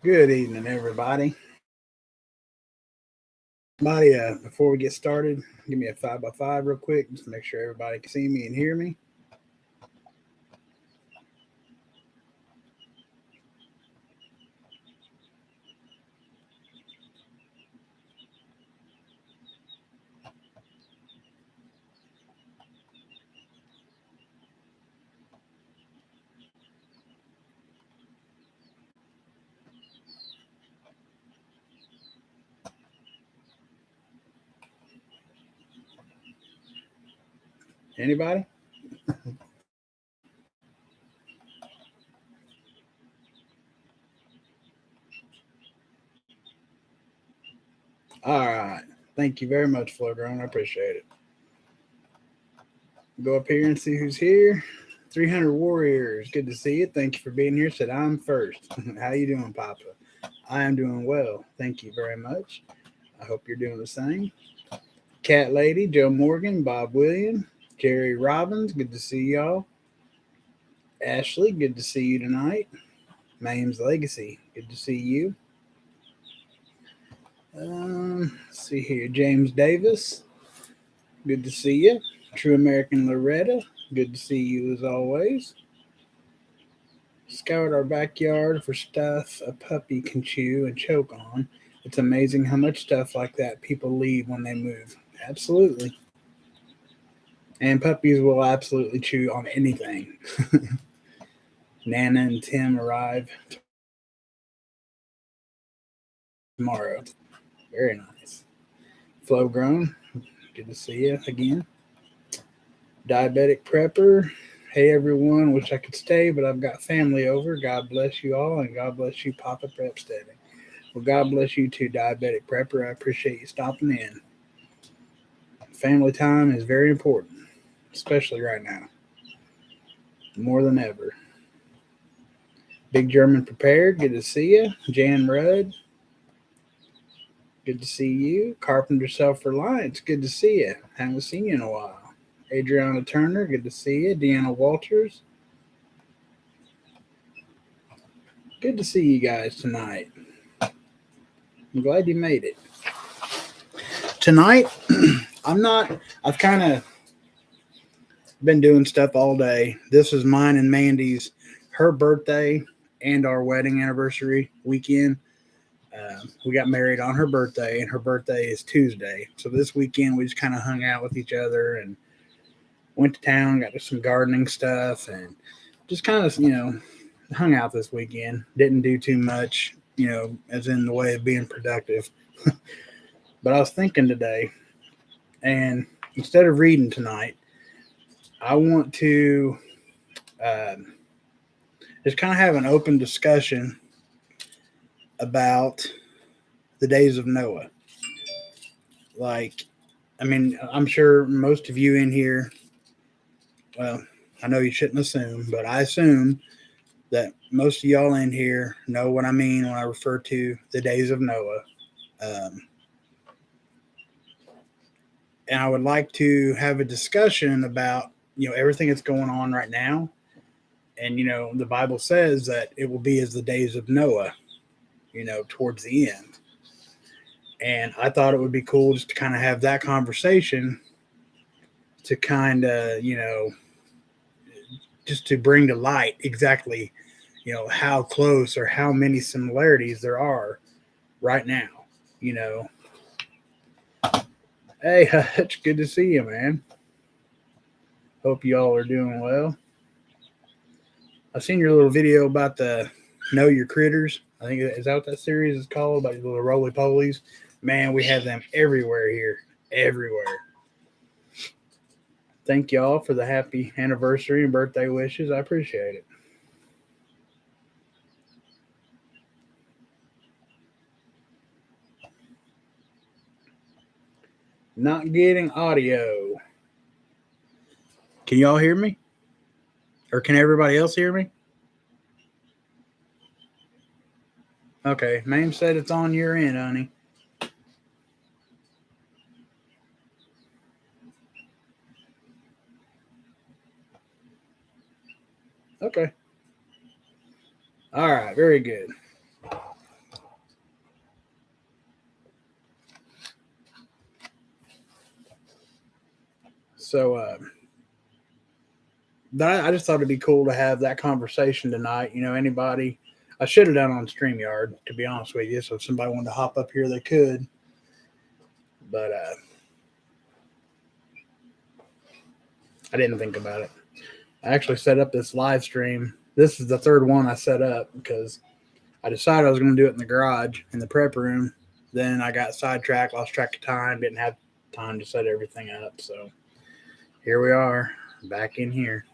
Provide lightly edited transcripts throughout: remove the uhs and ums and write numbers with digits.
Good evening, everybody. Before we get started, give me a 5x5 real quick, just to make sure everybody can see me and hear me. Anybody? All right. Thank you very much, Flowdrone. I appreciate it. Go up here and see who's here. 300 Warriors. Good to see you. Thank you for being here. Said I'm first. How you doing, Papa? I am doing well. Thank you very much. I hope you're doing the same. Cat Lady, Joe Morgan, Bob William, Jerry Robbins. Good to see y'all. Ashley, good to see you tonight. Mame's Legacy, good to see you. Let's see here. James Davis, good to see you. True American Loretta, good to see you as always. Scout our backyard for stuff a puppy can chew and choke on. It's amazing how much stuff like that people leave when they move. Absolutely. And puppies will absolutely chew on anything. Nana and Tim arrive tomorrow. Very nice. Flow Grown, good to see you again. Diabetic Prepper, hey everyone, wish I could stay, but I've got family over. God bless you all, and God bless you, Papa Prep Steady. Well, God bless you too, Diabetic Prepper. I appreciate you stopping in. Family time is very important, especially right now, more than ever. Big German Prepared, good to see you. Jan Rudd, good to see you. Carpenter Self-Reliance, good to see you. Haven't seen you in a while. Adriana Turner, good to see you. Deanna Walters, good to see you guys tonight. I'm glad you made it. Tonight, I've kind of been doing stuff all day. This is mine and Mandy's, her birthday and our wedding anniversary weekend. We got married on her birthday, and her birthday is Tuesday. So this weekend, we just kind of hung out with each other and went to town, got to some gardening stuff, and just kind of, hung out this weekend. Didn't do too much, as in the way of being productive. But I was thinking today, and instead of reading tonight, I want to just kind of have an open discussion about the days of Noah. I'm sure most of you in here, well, I know you shouldn't assume, but I assume that most of y'all in here know what I mean when I refer to the days of Noah. And I would like to have a discussion about, everything that's going on right now. And, the Bible says that it will be as the days of Noah, towards the end. And I thought it would be cool just to kind of have that conversation to kind of, just to bring to light exactly, how close or how many similarities there are right now, Hey, Hutch, good to see you, man. Hope you all are doing well. I've seen your little video about the Know Your Critters. I think, is that what that series is called? About your little roly-polies. Man, we have them everywhere here. Everywhere. Thank y'all for the happy anniversary and birthday wishes. I appreciate it. Not getting audio. Can y'all hear me? Or can everybody else hear me? Okay, Mame said it's on your end, honey. Okay. All right, very good. So I just thought it'd be cool to have that conversation tonight. Anybody, I should have done on StreamYard, to be honest with you. So if somebody wanted to hop up here, they could. But I didn't think about it. I actually set up this live stream. This is the third one I set up because I decided I was going to do it in the garage, in the prep room. Then I got sidetracked, lost track of time, didn't have time to set everything up. So here we are, back in here.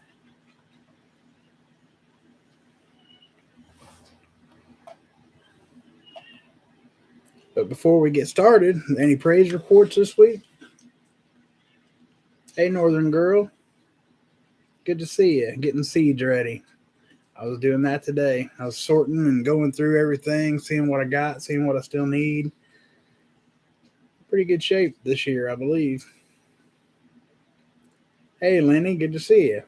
But before we get started, any praise reports this week? Hey, Northern Girl. Good to see you. Getting seeds ready. I was doing that today. I was sorting and going through everything, seeing what I got, seeing what I still need. Pretty good shape this year, I believe. Hey, Lenny. Good to see you.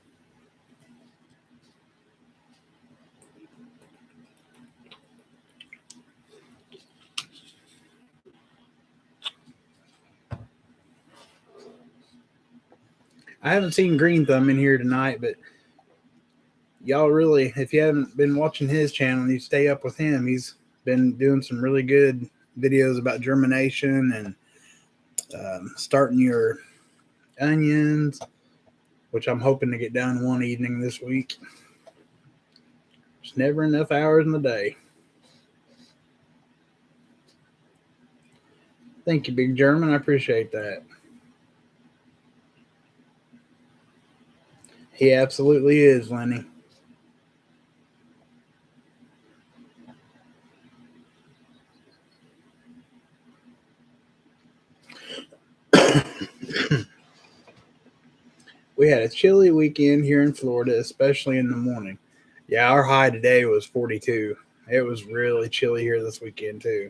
I haven't seen Green Thumb in here tonight, but y'all really, if you haven't been watching his channel, you stay up with him. He's been doing some really good videos about germination and starting your onions, which I'm hoping to get done one evening this week. There's never enough hours in the day. Thank you, Big German. I appreciate that. He absolutely is, Lenny. We had a chilly weekend here in Florida, especially in the morning. Yeah, our high today was 42. It was really chilly here this weekend, too.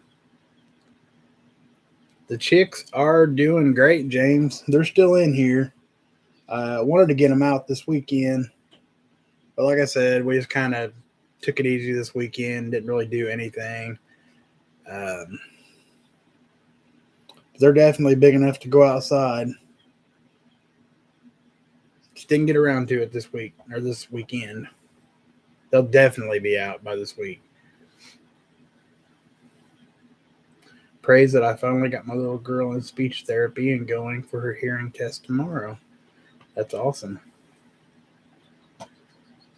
The chicks are doing great, James. They're still in here. I wanted to get them out this weekend. But like I said, we just kind of took it easy this weekend. Didn't really do anything. They're definitely big enough to go outside. Just didn't get around to it this week or this weekend. They'll definitely be out by this week. Praise that I finally got my little girl in speech therapy and going for her hearing test tomorrow. That's awesome.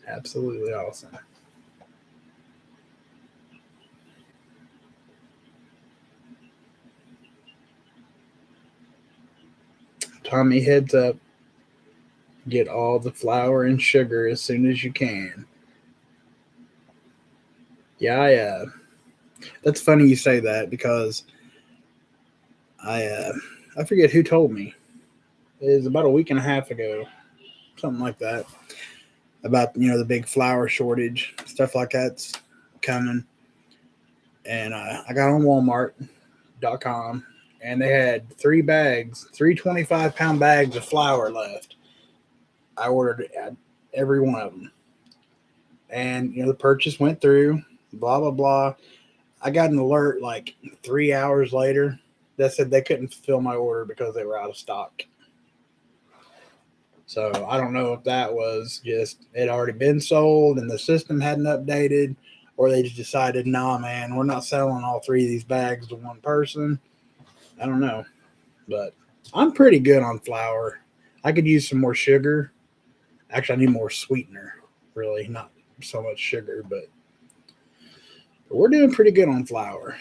Absolutely awesome. Tommy, heads up. Get all the flour and sugar as soon as you can. Yeah, that's funny you say that because I forget who told me. It was about a week and a half ago, something like that, about the big flour shortage, stuff like that's coming. And I got on Walmart.com and they had 3 bags, 3 25-pound bags of flour left. I ordered every one of them. And, the purchase went through, blah, blah, blah. I got an alert like 3 hours later that said they couldn't fulfill my order because they were out of stock. So I don't know if that was just it already been sold and the system hadn't updated, or they just decided, nah, man, we're not selling all 3 of these bags to one person. I don't know. But I'm pretty good on flour. I could use some more sugar. Actually, I need more sweetener, really, not so much sugar, but we're doing pretty good on flour.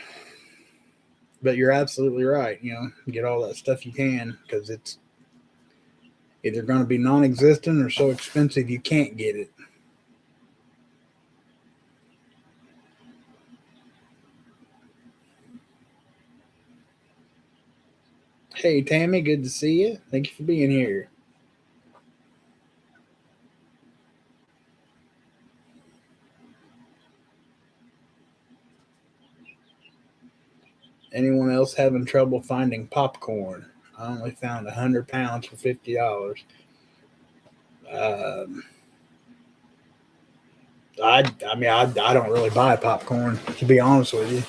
But you're absolutely right. Get all that stuff you can because it's either going to be non-existent or so expensive you can't get it. Hey, Tammy, good to see you. Thank you for being here. Anyone else having trouble finding popcorn? I only found 100 pounds for $50. I don't really buy popcorn, to be honest with you,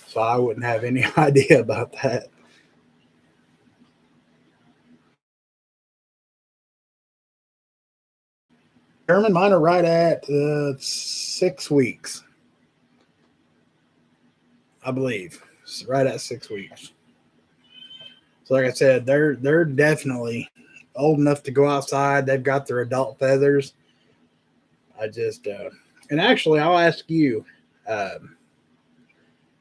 so I wouldn't have any idea about that. German, mine are right at 6 weeks, I believe. It's right at 6 weeks. So like I said, they're definitely old enough to go outside. They've got their adult feathers. I just and actually, I'll ask you,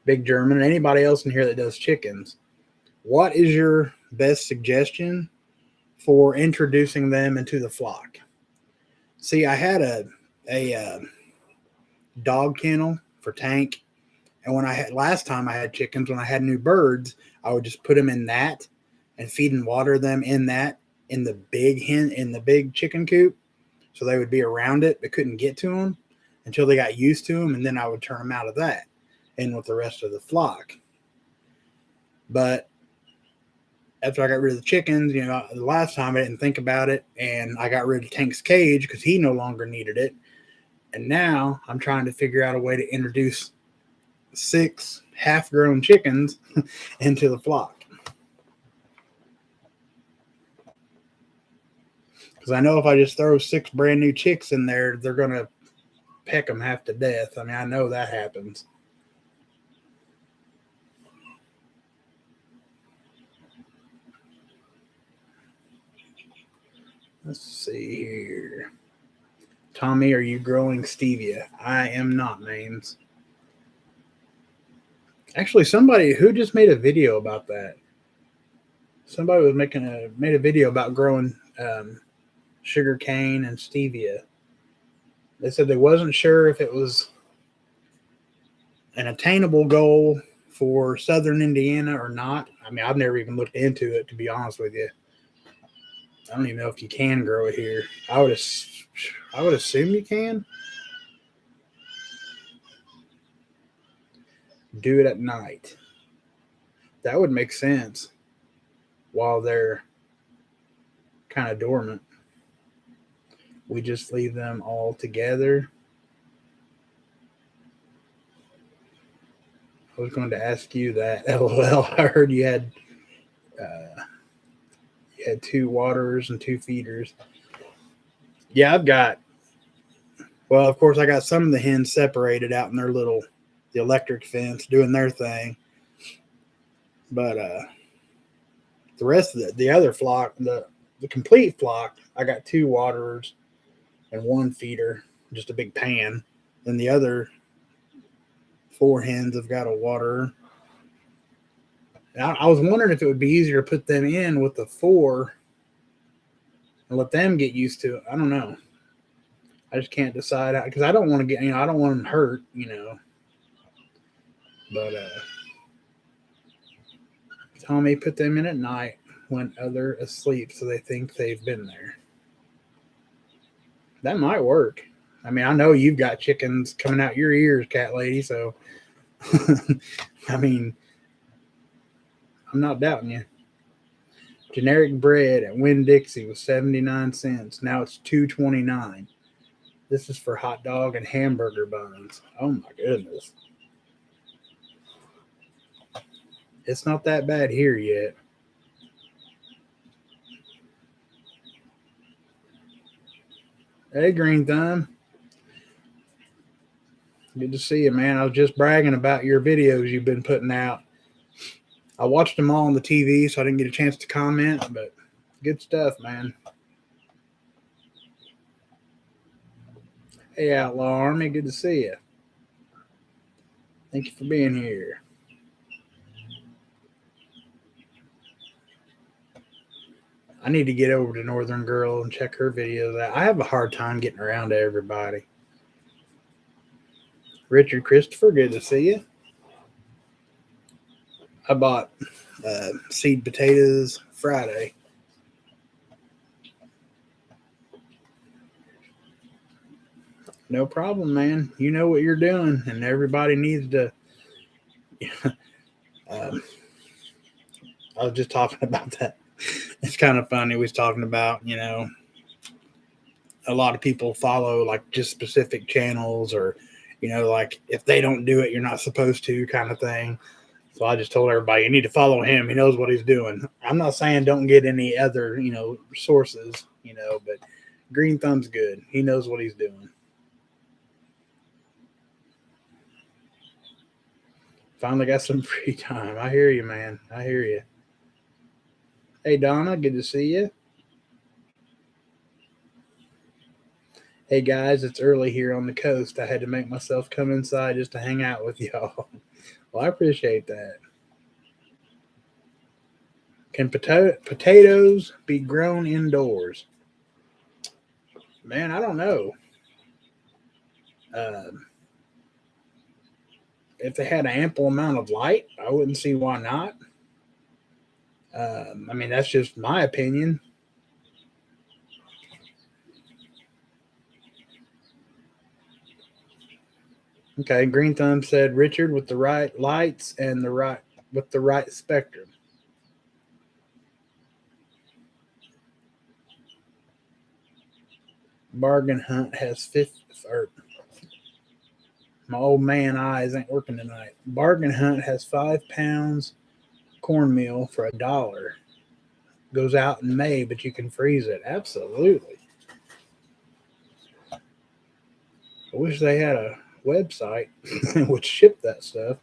Big German, and anybody else in here that does chickens, what is your best suggestion for introducing them into the flock? See, I had a dog kennel for Tank, and when I had last time I had chickens, when I had new birds, I would just put them in that and feed and water them in that in the big chicken coop, so they would be around it but couldn't get to them until they got used to them, and then I would turn them out of that in with the rest of the flock. But after I got rid of the chickens, the last time I didn't think about it, and I got rid of Tank's cage because he no longer needed it. And now I'm trying to figure out a way to introduce 6 half-grown chickens into the flock. Because I know if I just throw 6 brand new chicks in there, they're going to peck them half to death. I mean, I know that happens. Let's see here. Tommy, are you growing stevia? I am not, Mains. Actually, somebody who just made a video about that. Somebody was made a video about growing sugar cane and stevia. They said they wasn't sure if it was an attainable goal for Southern Indiana or not. I mean, I've never even looked into it, to be honest with you. I don't even know if you can grow it here. I would assume you can. Do it at night. That would make sense while they're kind of dormant. We just leave them all together. I was going to ask you that. LOL. I heard you had 2 waterers and 2 feeders. Yeah, well, of course, I got some of the hens separated out in the electric fence doing their thing. But the rest of the other flock, the complete flock, I got 2 waterers and 1 feeder, just a big pan. Then the other 4 hens have got a waterer. I was wondering if it would be easier to put them in with the 4 and let them get used to it. I don't know. I just can't decide because I don't want to I don't want them hurt, But Tommy, put them in at night when they're asleep so they think they've been there. That might work. I mean, I know you've got chickens coming out your ears, cat lady, so I mean, I'm not doubting you. Generic bread at Winn-Dixie was 79 cents. Now it's $2.29. This is for hot dog and hamburger buns. Oh my goodness. It's not that bad here yet. Hey, Green Thumb. Good to see you, man. I was just bragging about your videos you've been putting out. I watched them all on the TV, so I didn't get a chance to comment, but good stuff, man. Hey, Outlaw Army, good to see you. Thank you for being here. I need to get over to Northern Girl and check her videos out. I have a hard time getting around to everybody. Richard Christopher, good to see you. I bought seed potatoes Friday. No problem, man. You know what you're doing, and everybody needs to. I was just talking about that. It's kind of funny. We was talking about, a lot of people follow like just specific channels or, like if they don't do it, you're not supposed to kind of thing. So I just told everybody, you need to follow him. He knows what he's doing. I'm not saying don't get any other, sources, but Green Thumb's good. He knows what he's doing. Finally got some free time. I hear you, man. I hear you. Hey, Donna, good to see you. Hey, guys, it's early here on the coast. I had to make myself come inside just to hang out with y'all. Well, I appreciate that. Can potatoes be grown indoors? Man, I don't know. If they had an ample amount of light, I wouldn't see why not. I mean, that's just my opinion. Okay, Green Thumb said Richard with the right lights and with the right spectrum. Bargain Hunt has my old man eyes ain't working tonight. Bargain Hunt has 5 pounds cornmeal for $1. Goes out in May, but you can freeze it. Absolutely. I wish they had a website that would ship that stuff.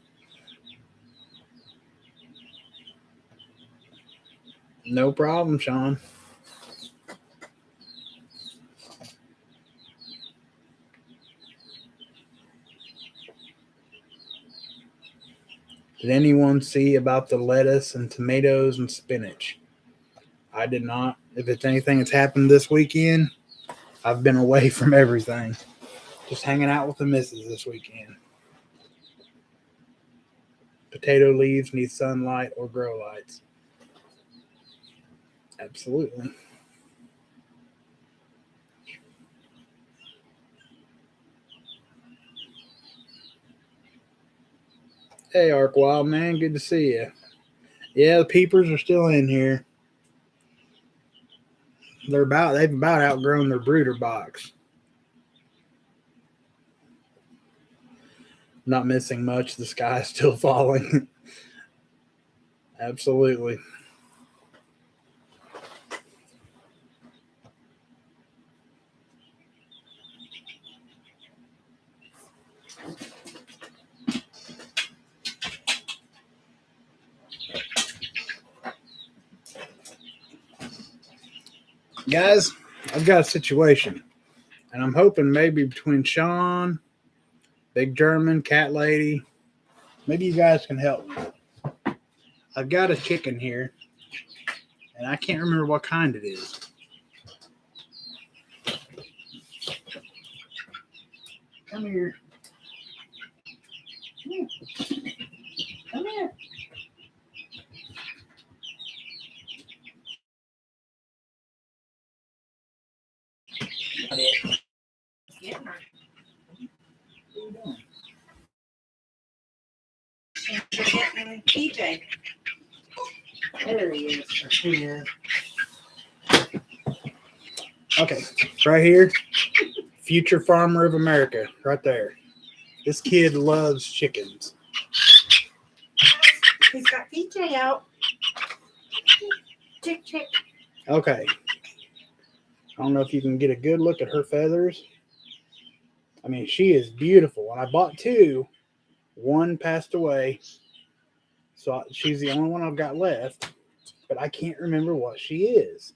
No problem, Sean. Did anyone see about the lettuce and tomatoes and spinach? I did not. If it's anything that's happened this weekend, I've been away from everything. Just hanging out with the missus this weekend. Potato leaves need sunlight or grow lights. Absolutely. Hey, Ark Wild Man, good to see you. Yeah, the peepers are still in here. They've about outgrown their brooder box. Not missing much. The sky's still falling. Absolutely. Guys, I've got a situation, and I'm hoping maybe between Sean, Big German, Cat Lady, maybe you guys can help me. I've got a chicken here, and I can't remember what kind it is. Come here. Come here. Yeah. What are you doing? Getting TJ. There he is. Or she is. Okay, right here. Future farmer of America, right there. This kid loves chickens. He's got TJ out. Chick, chick. Okay. I don't know if you can get a good look at her feathers. I mean, she is beautiful. And I bought 2. One passed away. So she's the only one I've got left. But I can't remember what she is.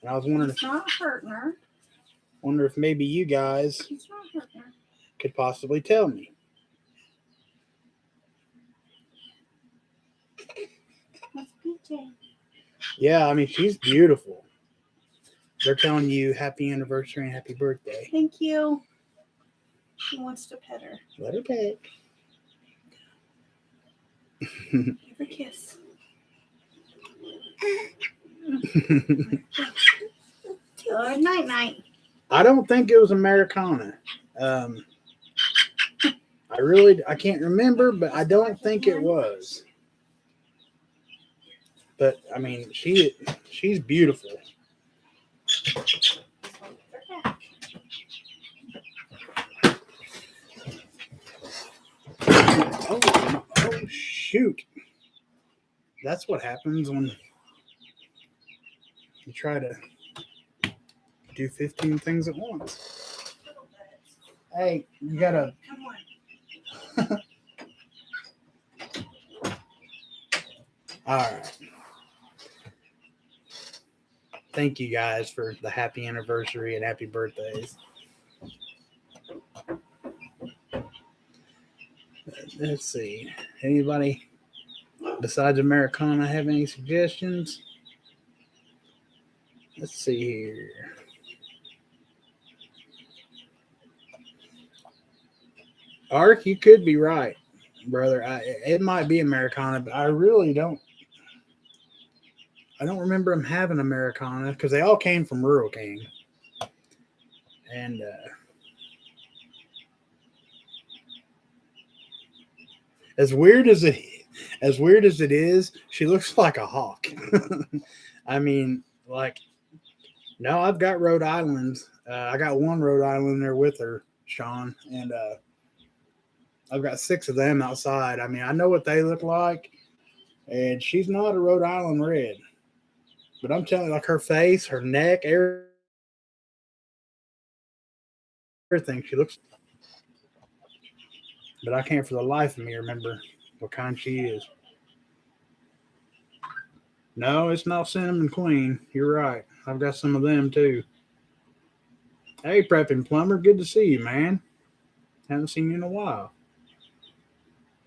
And I was wondering He's not hurting her. if maybe you guys He's not hurting her. could possibly tell me. That's PJ. Yeah, I mean, she's beautiful. They're telling you happy anniversary and happy birthday. Thank you. She wants to pet her. Let her pet. Give her a kiss. Good night, night. I don't think it was Americana. I can't remember, but I don't think it was. But I mean, she's beautiful. Oh shoot! That's what happens when You try to do 15 things at once. Hey, you gotta. Come on. All right. Thank you guys for the happy anniversary and happy birthdays. Let's see. Anybody besides Americana have any suggestions? Let's see here. Ark, you could be right, brother. It might be Americana, but I really don't. I don't remember them having Americana because they all came from Rural King. And as weird as it is, she looks like a hawk. I mean, like, no, I've got Rhode Island. I got one Rhode Island there with her, Sean, and I've got 6 of them outside. I mean, I know what they look like, and she's not a Rhode Island red, but I'm telling you, like her face, her neck, everything, she looks. But I can't for the life of me remember what kind she is. No, it's not Cinnamon Queen. You're right. I've got some of them too. Hey, Prepping Plumber, good to see you, man. Haven't seen you in a while.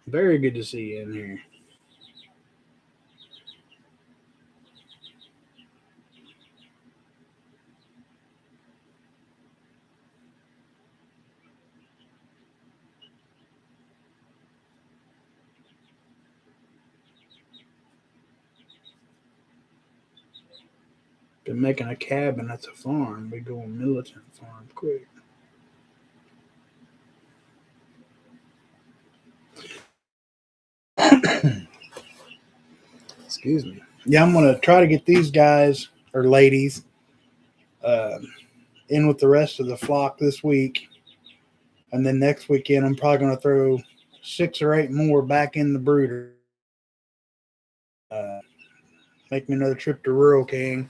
Very good to see you in here. Been making a cabin at the farm. We going militant farm quick. Excuse me. Yeah, I'm gonna try to get these guys or ladies uh, in with the rest of the flock this week, and then next weekend I'm probably gonna throw 6 or 8 more back in the brooder. Make me another trip to Rural King.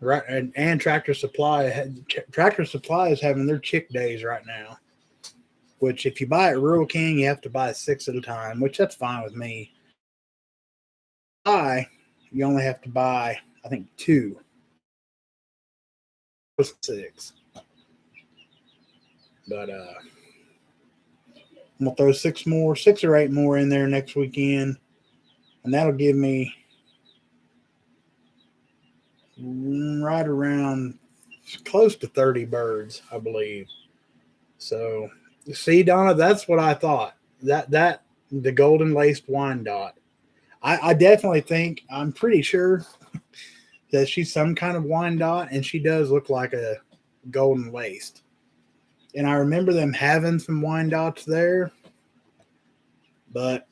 Right, and Tractor Supply. Tractor Supply is having their chick days right now. Which, if you buy at Rural King, you have to buy 6 at a time, which that's fine with me. You only have to buy, I think, 2. 6. But I'm gonna throw 6 or 8 more in there next weekend, and that'll give me right around close to 30 birds, I believe. So, see, Donna, that's what I thought. That the golden laced Wyandotte. I definitely think, I'm pretty sure that she's some kind of Wyandotte, and she does look like a golden laced. And I remember them having some Wyandottes there, but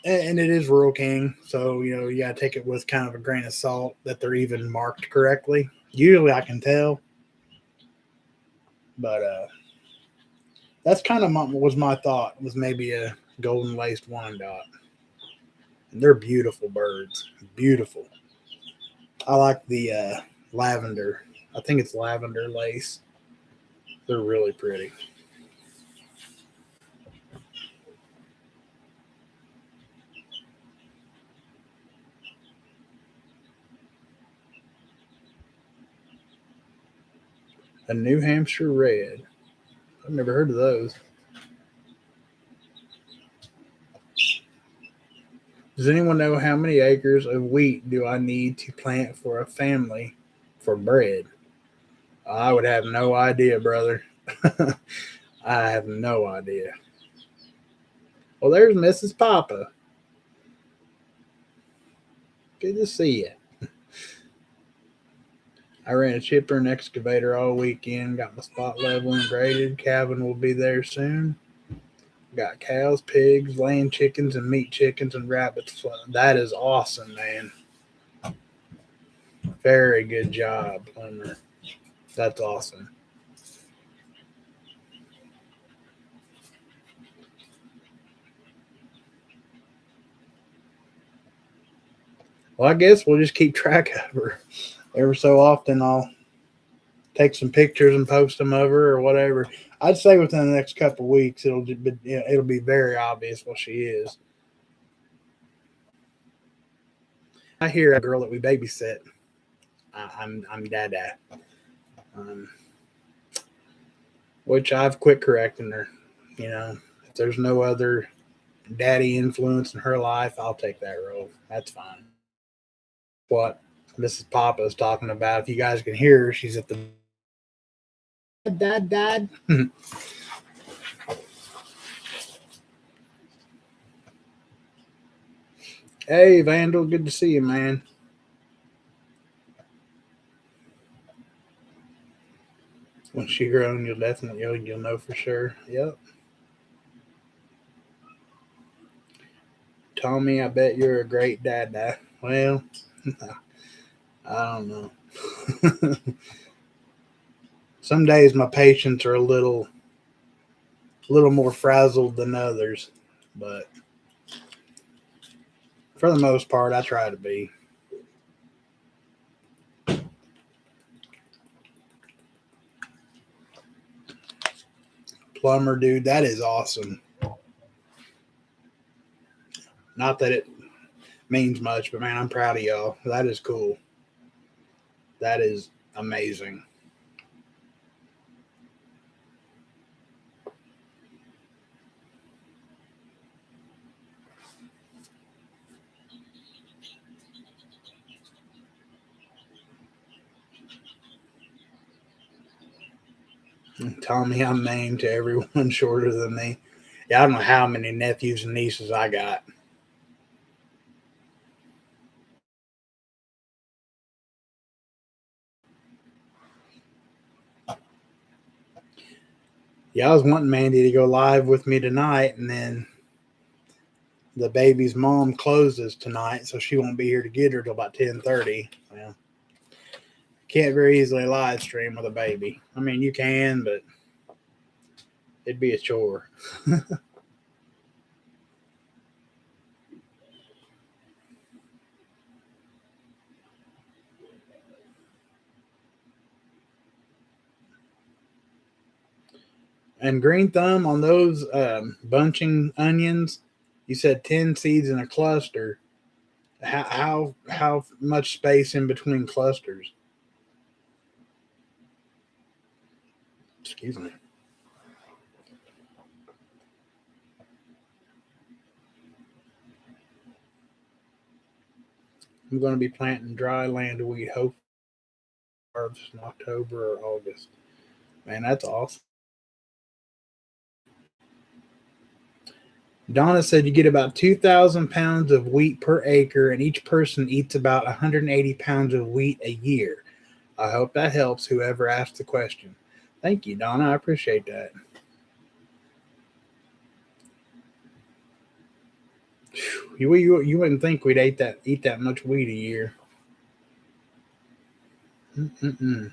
and it is Rural King, so you gotta take it with kind of a grain of salt that they're even marked correctly. Usually I can tell, but that's kind of was my thought, was maybe a golden laced Wyandotte. And they're beautiful birds, beautiful. I like the lavender. I think it's lavender lace. They're really pretty. A New Hampshire red. I've never heard of those. Does anyone know how many acres of wheat do I need to plant for a family for bread? I would have no idea, brother. I have no idea. Well, there's Mrs. Papa. Good to see you. I ran a chipper and excavator all weekend. Got my spot level and graded. Calvin will be there soon. Got cows, pigs, laying chickens, and meat chickens and rabbits. That is awesome, man. Very good job, Plumber. That's awesome. Well, I guess we'll just keep track of her. Every so often, I'll take some pictures and post them over or whatever. I'd say within the next couple of weeks, it'll be very obvious what she is. I hear a girl that we babysit. I'm Dada, um, which I've quit correcting her. You know, if there's no other daddy influence in her life, I'll take that role. That's fine. What Mrs. Papa is talking about. If you guys can hear her, she's at the dad. Hey, Vandal, good to see you, man. When she grown, you'll know for sure. Yep. Tommy, I bet you're a great dad. Well, I don't know. Some days my patients are a little more frazzled than others, but for the most part, I try to be. Plumber, dude, that is awesome. Not that it means much, but man, I'm proud of y'all. That is cool. That is amazing. Tommy, I'm named to everyone shorter than me. Yeah, I don't know how many nephews and nieces I got. Yeah, I was wanting Mandy to go live with me tonight, and then the baby's mom closes tonight, so she won't be here to get her till about 10:30. Well, can't very easily live stream with a baby. I mean, you can, but it'd be a chore. And green thumb on those bunching onions, you said 10 seeds in a cluster. How much space in between clusters? Excuse me. I'm going to be planting dry land wheat, hope harvest in October or August. Man, that's awesome. Donna said you get about 2,000 pounds of wheat per acre, and each person eats about 180 pounds of wheat a year. I hope that helps whoever asked the question. Thank you, Donna. I appreciate that. You wouldn't think we'd eat that much wheat a year. Mm-mm-mm.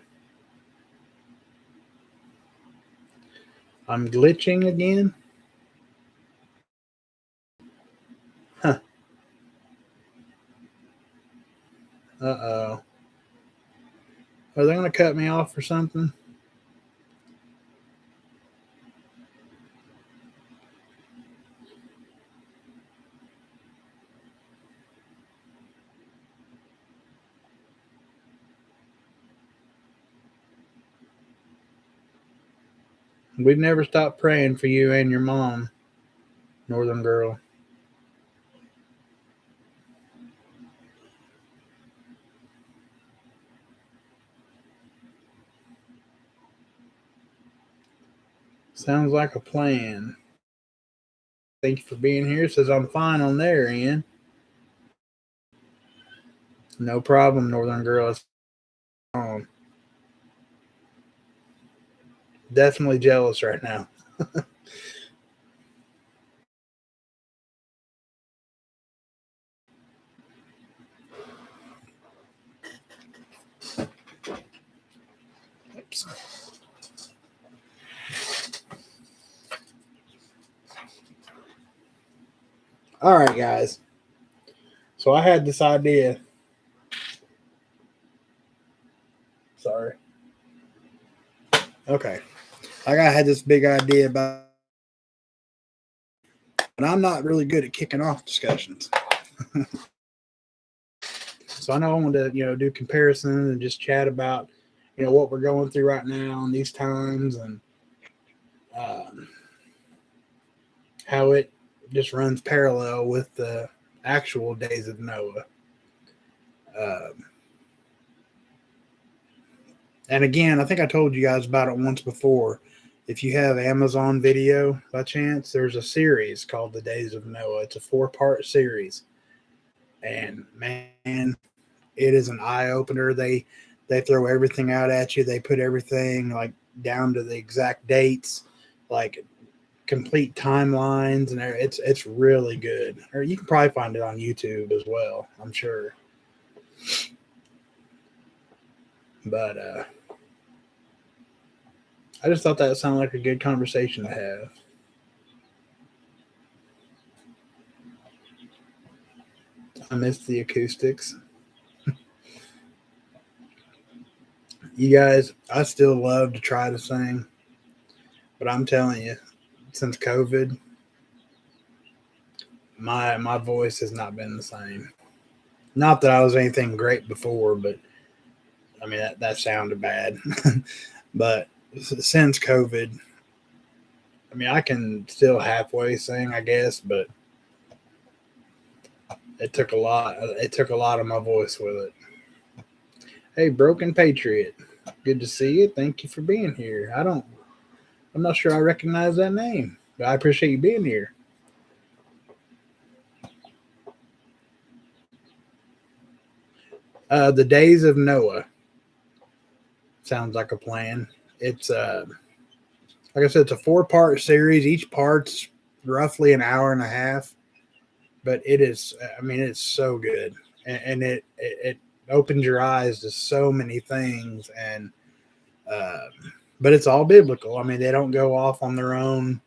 I'm glitching again. Huh. Uh-oh. Are they going to cut me off or something? We'd never stop praying for you and your mom, Northern Girl. Sounds like a plan. Thank you for being here. Says I'm fine on their end. No problem, Northern Girl. It's on. Definitely jealous right now. Oops. All right, guys. So I had this idea. Sorry. Okay. Like I had this big idea about, but I'm not really good at kicking off discussions. So I know I want to, do comparisons and just chat about, what we're going through right now in these times and how it just runs parallel with the actual days of Noah. And again, I think I told you guys about it once before. If you have Amazon Video by chance, there's a series called The Days of Noah. It's a 4-part series. And man, it is an eye opener. They throw everything out at you. They put everything like down to the exact dates, like complete timelines, and it's really good. Or you can probably find it on YouTube as well, I'm sure. But I just thought that sounded like a good conversation to have. I missed the acoustics. You guys, I still love to try to sing, but I'm telling you, since COVID, my voice has not been the same. Not that I was anything great before, but I mean that sounded bad. But since COVID, I mean I can still halfway sing, I guess, but it took a lot. It took a lot of my voice with it. Hey, Broken Patriot, good to see you. Thank you for being here. I'm not sure I recognize that name, but I appreciate you being here. The Days of Noah sounds like a plan. It's like I said, it's a 4-part series. Each part's roughly an hour and a half, but it is. I mean, it's so good, and it opens your eyes to so many things, and but it's all biblical. I mean, they don't go off on their own,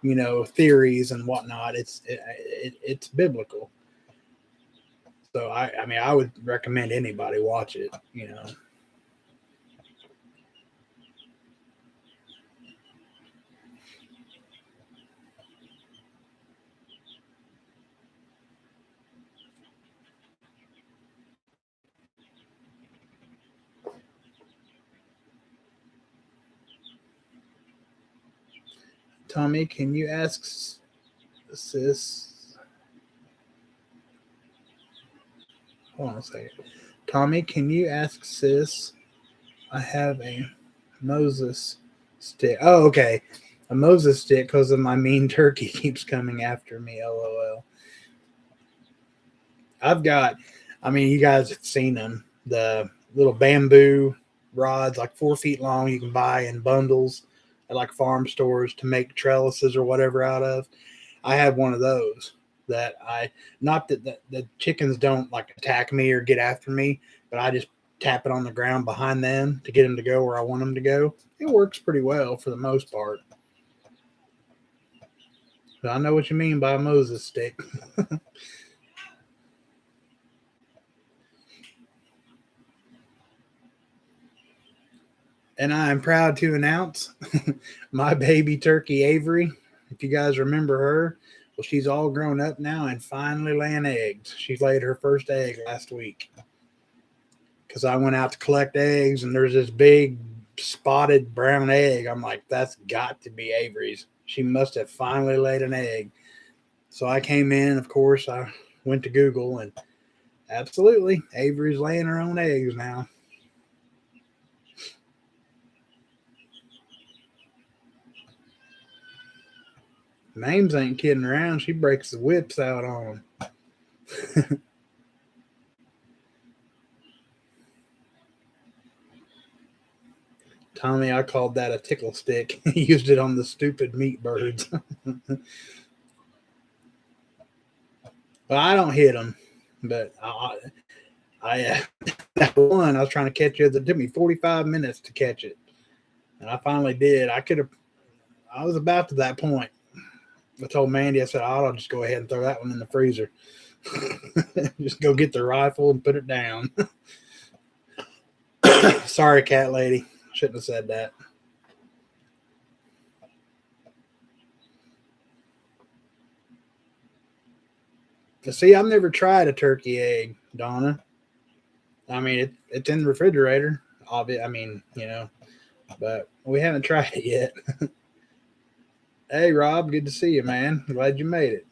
theories and whatnot. It's biblical. So I mean, I would recommend anybody watch it. Tommy, can you ask sis? Hold on a second. Tommy, can you ask sis? I have a Moses stick. Oh, okay. A Moses stick because of my mean turkey keeps coming after me. LOL. I've got, I mean, you guys have seen them. The little bamboo rods, like 4 feet long, you can buy in bundles at like farm stores to make trellises or whatever out of. I have one of those that not that the chickens don't like attack me or get after me, but I just tap it on the ground behind them to get them to go where I want them to go. It works pretty well for the most part. But I know what you mean by a Moses stick. And I am proud to announce my baby turkey, Avery. If you guys remember her, well, she's all grown up now and finally laying eggs. She laid her first egg last week. Because I went out to collect eggs and there's this big spotted brown egg. I'm like, that's got to be Avery's. She must have finally laid an egg. So I came in, of course, I went to Google and absolutely, Avery's laying her own eggs now. Mames ain't kidding around. She breaks the whips out on them. Tommy, I called that a tickle stick. He used it on the stupid meat birds. Well, I don't hit them, but that one I was trying to catch it. It took me 45 minutes to catch it, and I finally did. I was about to that point. I told Mandy, I said, I'll just go ahead and throw that one in the freezer. Just go get the rifle and put it down. Sorry, cat lady. Shouldn't have said that. See, I've never tried a turkey egg, Donna. I mean, it's in the refrigerator. I mean, but we haven't tried it yet. Hey, Rob, good to see you, man. Glad you made it.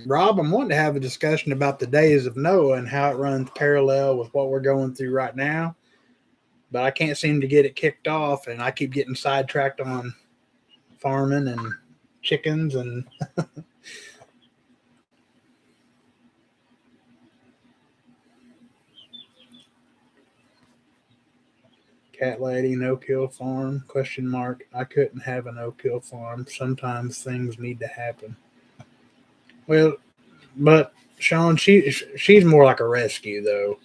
Rob, I'm wanting to have a discussion about the days of Noah and how it runs parallel with what we're going through right now. But I can't seem to get it kicked off, and I keep getting sidetracked on farming and chickens and cat lady, no-kill farm, question mark. I couldn't have a no-kill farm. Sometimes things need to happen. Well, but Sean, she's more like a rescue, though.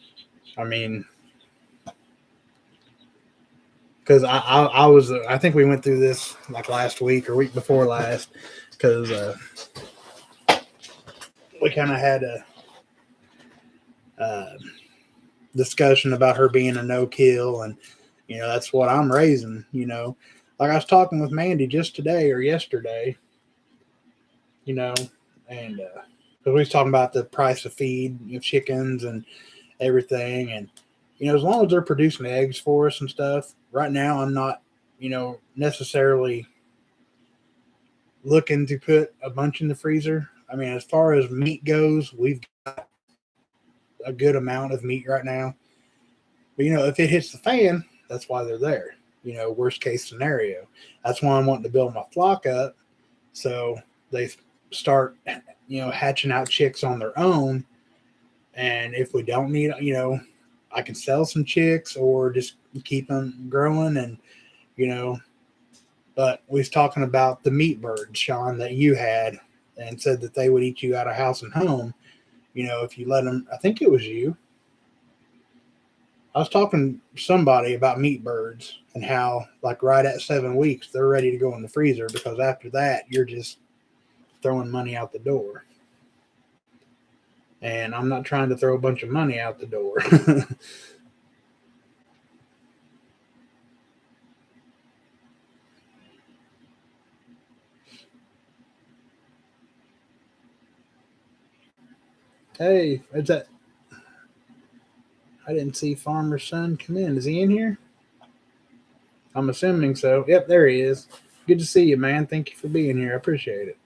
I mean, because I think we went through this like last week or week before last, because we kind of had a discussion about her being a no-kill, and that's what I'm raising. Like I was talking with Mandy just today or yesterday, and we was talking about the price of feed, chickens and everything, and as long as they're producing eggs for us and stuff. Right now, I'm not, necessarily looking to put a bunch in the freezer. I mean, as far as meat goes, we've got a good amount of meat right now. But if it hits the fan, that's why they're there. Worst case scenario. That's why I'm wanting to build my flock up, so they start, hatching out chicks on their own. And if we don't need, I can sell some chicks or just keep them growing. And, but we was talking about the meat birds, Sean, that you had, and said that they would eat you out of house and home. If you let them, I think it was you. I was talking to somebody about meat birds and how, like, right at 7 weeks, they're ready to go in the freezer, because after that, you're just throwing money out the door. And I'm not trying to throw a bunch of money out the door. Hey, is that? I didn't see Farmer's son come in. Is he in here? I'm assuming so. Yep, there he is. Good to see you, man. Thank you for being here. I appreciate it.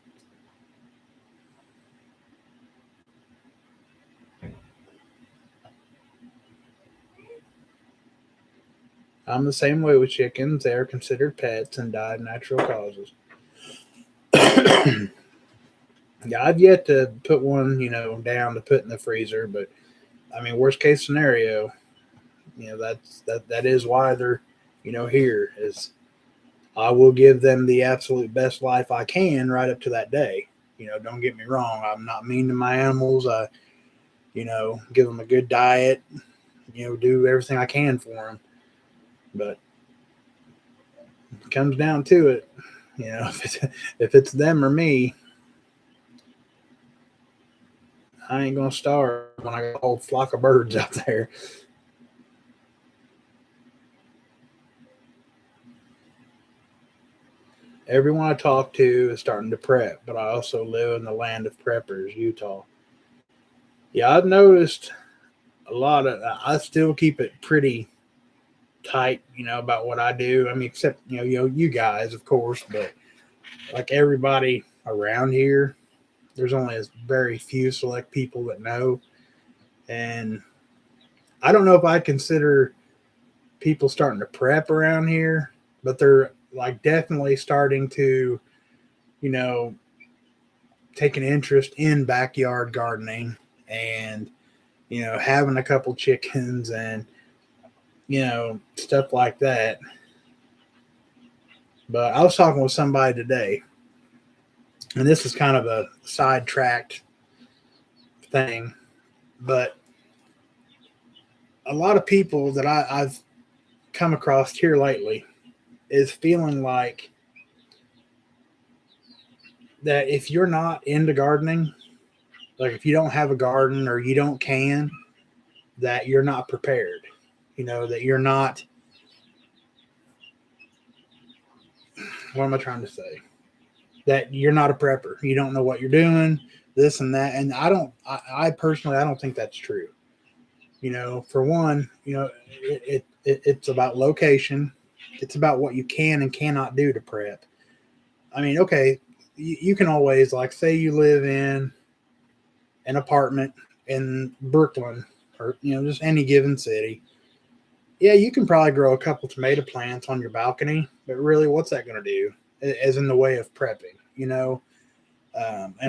I'm the same way with chickens. They are considered pets and die of natural causes. Yeah, I've yet to put one, down to put in the freezer, but I mean, worst case scenario, that is why they're, here is I will give them the absolute best life I can right up to that day. Don't get me wrong. I'm not mean to my animals. I, give them a good diet, do everything I can for them. But it comes down to it, if it's them or me, I ain't going to starve when I got a whole flock of birds out there. Everyone I talk to is starting to prep, but I also live in the land of preppers, Utah. Yeah, I've noticed a lot of, I still keep it pretty tight, about what I do. I mean, except, you guys, of course, but like everybody around here, there's only a very few select people that know. And I don't know if I consider people starting to prep around here, but they're like definitely starting to, take an interest in backyard gardening and, having a couple chickens and, stuff like that. But I was talking with somebody today, and this is kind of a sidetracked thing, but a lot of people that I've come across here lately is feeling like that if you're not into gardening, like if you don't have a garden or you don't can, that you're not prepared. That you're not. What am I trying to say? That you're not a prepper. You don't know what you're doing, this and that. And I personally, I don't think that's true. For one, it's about location. It's about what you can and cannot do to prep. I mean, okay, you can always, like, say you live in an apartment in Brooklyn or, just any given city. Yeah, you can probably grow a couple tomato plants on your balcony, but really, what's that going to do as in the way of prepping, And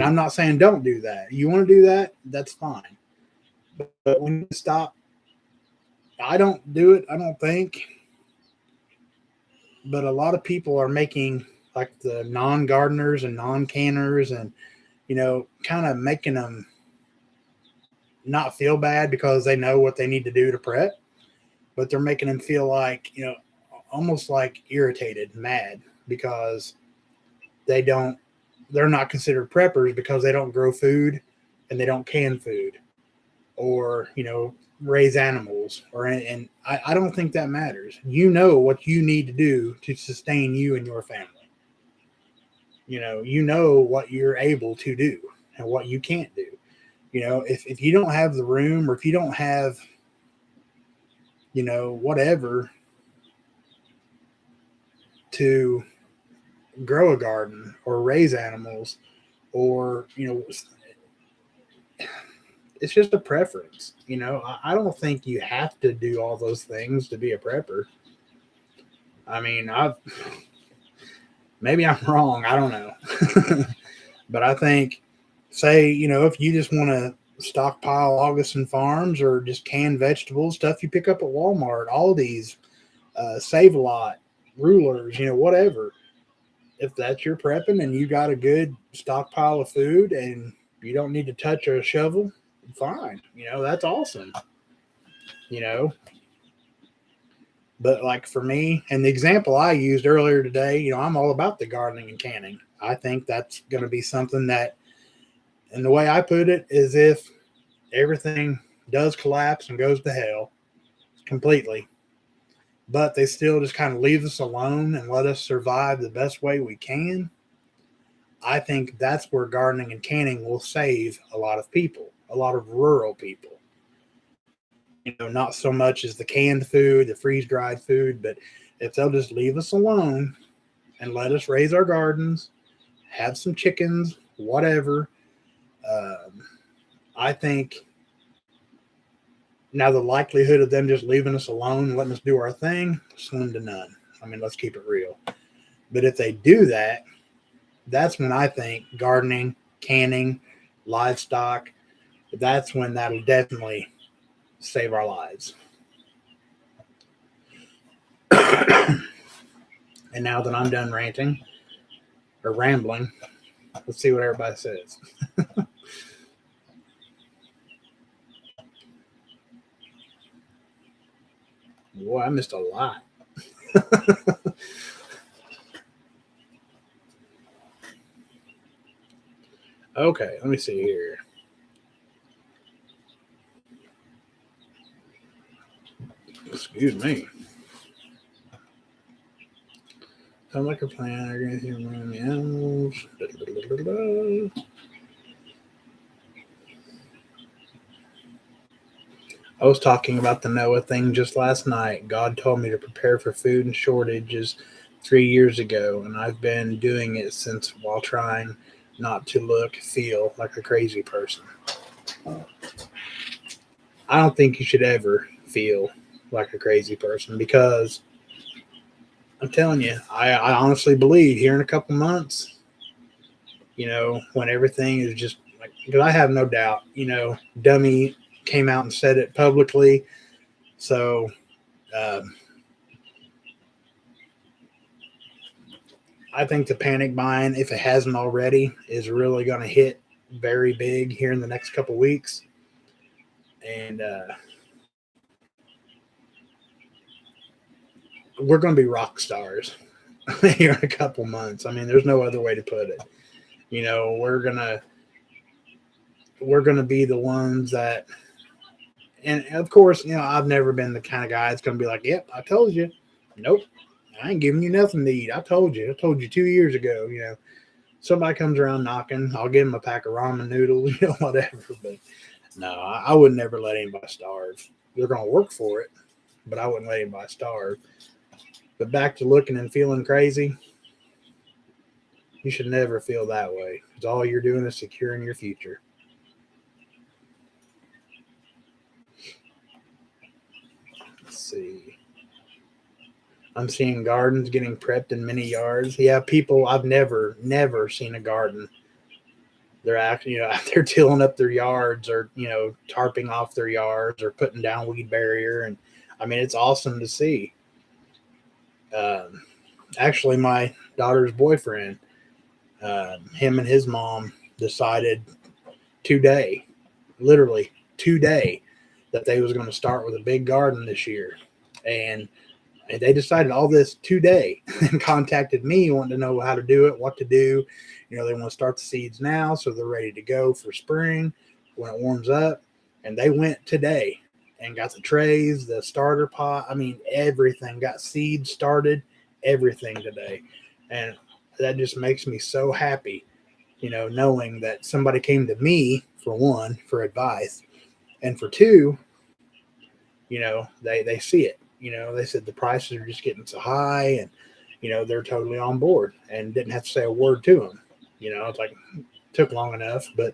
I'm not saying don't do that. You want to do that, that's fine. But when you stop, I don't do it, I don't think. But a lot of people are making, like, the non-gardeners and non-canners and, kind of making them not feel bad because they know what they need to do to prep. But they're making them feel like, almost like irritated, mad, because they're not considered preppers because they don't grow food and they don't can food or, raise animals and I don't think that matters. What you need to do to sustain you and your family. What you're able to do and what you can't do. If you don't have the room or if you don't have, whatever to grow a garden or raise animals or, it's just a preference. I don't think you have to do all those things to be a prepper. I mean, maybe I'm wrong. I don't know. But I think, say, if you just want to stockpile Augustin Farms or just canned vegetables, stuff you pick up at Walmart, Aldi's, Save-A-Lot, Rulers, whatever. If that's your prepping and you got a good stockpile of food and you don't need to touch a shovel, fine. That's awesome. But like for me, and the example I used earlier today, I'm all about the gardening and canning. I think that's going to be something that, and the way I put it is if everything does collapse and goes to hell completely, but they still just kind of leave us alone and let us survive the best way we can, I think that's where gardening and canning will save a lot of people, a lot of rural people. Not so much as the canned food, the freeze-dried food, but if they'll just leave us alone and let us raise our gardens, have some chickens, whatever, I think now the likelihood of them just leaving us alone and letting us do our thing, slim to none. I mean, let's keep it real. But if they do that, that's when I think gardening, canning, livestock, that's when that'll definitely save our lives. And now that I'm done ranting or rambling, let's see what everybody says. Boy, I missed a lot. Okay, let me see here. Excuse me. Sound like a plan. Around the animals. I was talking about the Noah thing just last night. God told me to prepare for food and shortages 3 years ago, and I've been doing it since while trying not to feel like a crazy person. I don't think you should ever feel like a crazy person because I'm telling you, I honestly believe here in a couple months, when everything is just like, because I have no doubt, Dummy came out and said it publicly. So, I think the panic buying, if it hasn't already, is really going to hit very big here in the next couple weeks. And we're going to be rock stars here in a couple months. I mean, there's no other way to put it. We're going to, we're going to be the ones that, and of course, I've never been the kind of guy that's going to be like, yep, I told you. Nope, I ain't giving you nothing to eat. I told you 2 years ago. Somebody comes around knocking, I'll give them a pack of ramen noodles, whatever. But no, I would never let anybody starve. They're going to work for it, but I wouldn't let anybody starve. But back to looking and feeling crazy, you should never feel that way, because all you're doing is securing your future. Let's see. I'm seeing gardens getting prepped in many yards. Yeah, people, I've never seen a garden. They're actually, out there tilling up their yards, or, tarping off their yards, or putting down weed barrier. And I mean, it's awesome to see. Actually, my daughter's boyfriend, him and his mom decided literally today, that they was going to start with a big garden this year. And they decided all this today and contacted me wanting to know how to do it, what to do. They want to start the seeds now, so they're ready to go for spring when it warms up. And they went today and got the trays, the starter pot. I mean, everything, got seeds started, everything today. And that just makes me so happy, knowing that somebody came to me, for one, for advice, and for two, they see it. They said the prices are just getting so high, and they're totally on board, and didn't have to say a word to them. It's like, took long enough, but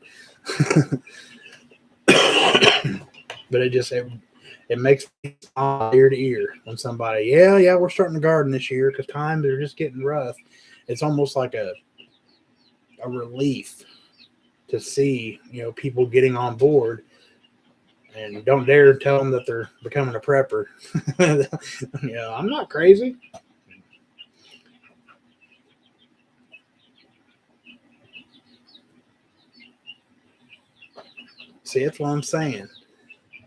but it makes me smile ear to ear when somebody, yeah, we're starting to garden this year because times are just getting rough. It's almost like a relief to see people getting on board. And don't dare tell them that they're becoming a prepper. I'm not crazy. See, that's what I'm saying.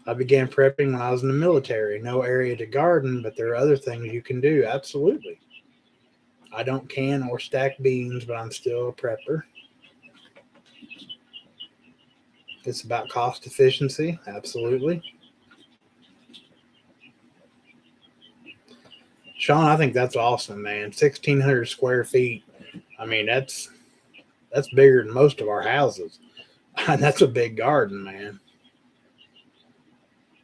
I began prepping when I was in the military. No area to garden, but there are other things you can do. Absolutely. I don't can or stack beans, but I'm still a prepper. It's about cost efficiency. Absolutely. Sean, I think that's awesome, man. 1,600 square feet. I mean, that's bigger than most of our houses. That's a big garden, man.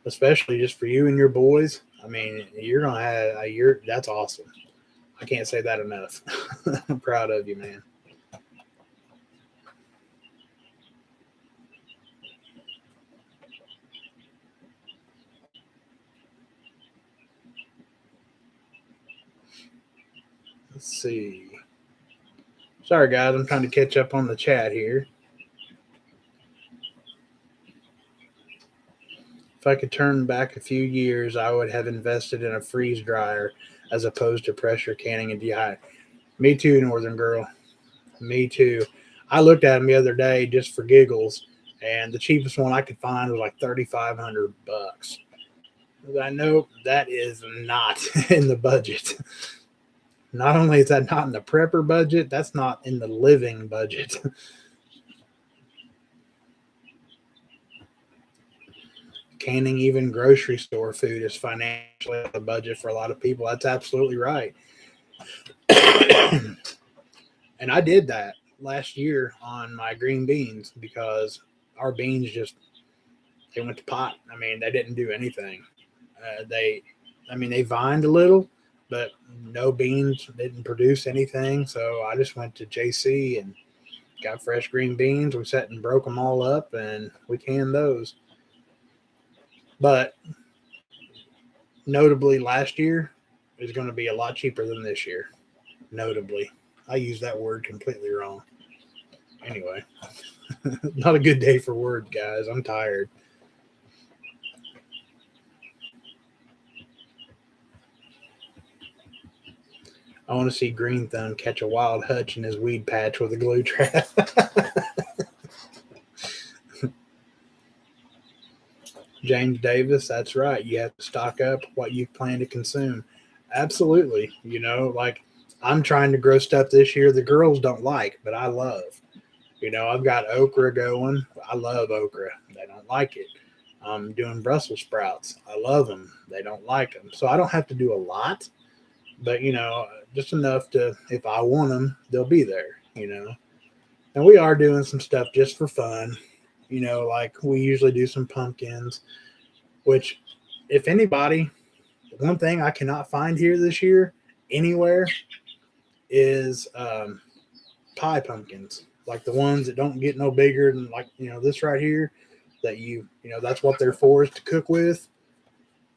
Especially just for you and your boys. I mean, you're gonna have that's awesome. I can't say that enough. I'm proud of you, man. Let's see. Sorry, guys. I'm trying to catch up on the chat here. If I could turn back a few years, I would have invested in a freeze dryer as opposed to pressure canning and dehydrating. Me too, Northern Girl. Me too. I looked at them the other day just for giggles, and the cheapest one I could find was like $3,500. I know that is not in the budget. Not only is that not in the prepper budget, that's not in the living budget. Canning even grocery store food is financially on the budget for a lot of people. That's absolutely right. And I did that last year on my green beans because our beans they went to pot. I mean, they didn't do anything. They vined a little, but no beans, didn't produce anything. So I just went to JC and got fresh green beans. We sat and broke them all up, and we canned those. But notably, last year is going to be a lot cheaper than this year. Notably, I used that word completely wrong. Anyway, not a good day for words, guys. I'm tired. I want to see Green Thumb catch a wild hutch in his weed patch with a glue trap. James Davis, that's right. You have to stock up what you plan to consume. Absolutely. Like I'm trying to grow stuff this year the girls don't like, but I love. I've got okra going. I love okra. They don't like it. I'm doing Brussels sprouts. I love them. They don't like them. So I don't have to do a lot, but just enough to, if I want them, they'll be there. And we are doing some stuff just for fun. Like we usually do some pumpkins, which, if anybody, one thing I cannot find here this year anywhere is pie pumpkins, like the ones that don't get no bigger than, like, this right here, that that's what they're for, is to cook with.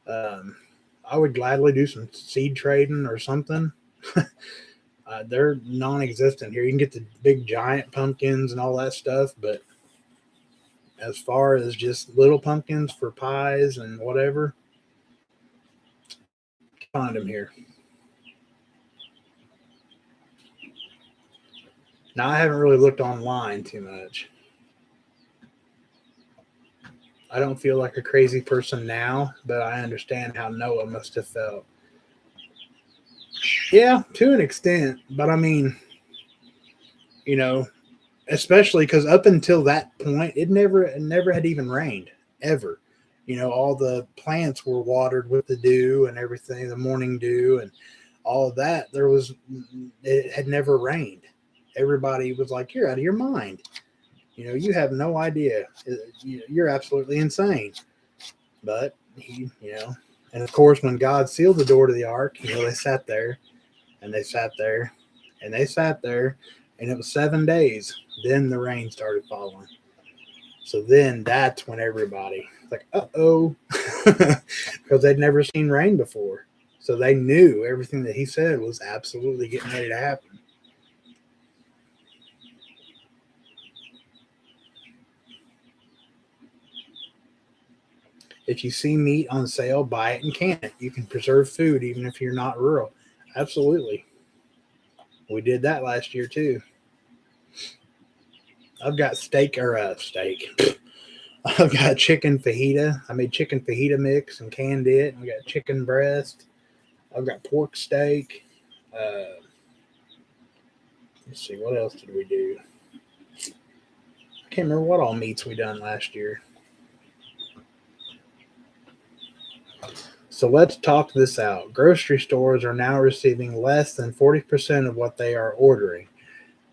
Um, I would gladly do some seed trading or something. They're non-existent here. You can get the big giant pumpkins and all that stuff, but as far as just little pumpkins for pies and whatever, find them here. Now, I haven't really looked online too much. I don't feel like a crazy person now, but I understand how Noah must have felt. Yeah, to an extent, but I mean, you know, especially because up until that point, it never had even rained ever. All the plants were watered with the dew and everything, the morning dew and all of that. It had never rained. Everybody was like, "You're out of your mind. You have no idea. You're absolutely insane." But and of course, when God sealed the door to the ark, they sat there and they sat there and they sat there, and it was 7 days. Then the rain started falling. So then that's when everybody was like, uh-oh, because they'd never seen rain before. So they knew everything that he said was absolutely getting ready to happen. If you see meat on sale, buy it and can it. You can preserve food even if you're not rural. Absolutely. We did that last year too. I've got steak. I've got chicken fajita. I made chicken fajita mix and canned it. We got chicken breast. I've got pork steak. Let's see, what else did we do? I can't remember what all meats we done last year. So let's talk this out. Grocery stores are now receiving less than 40% of what they are ordering.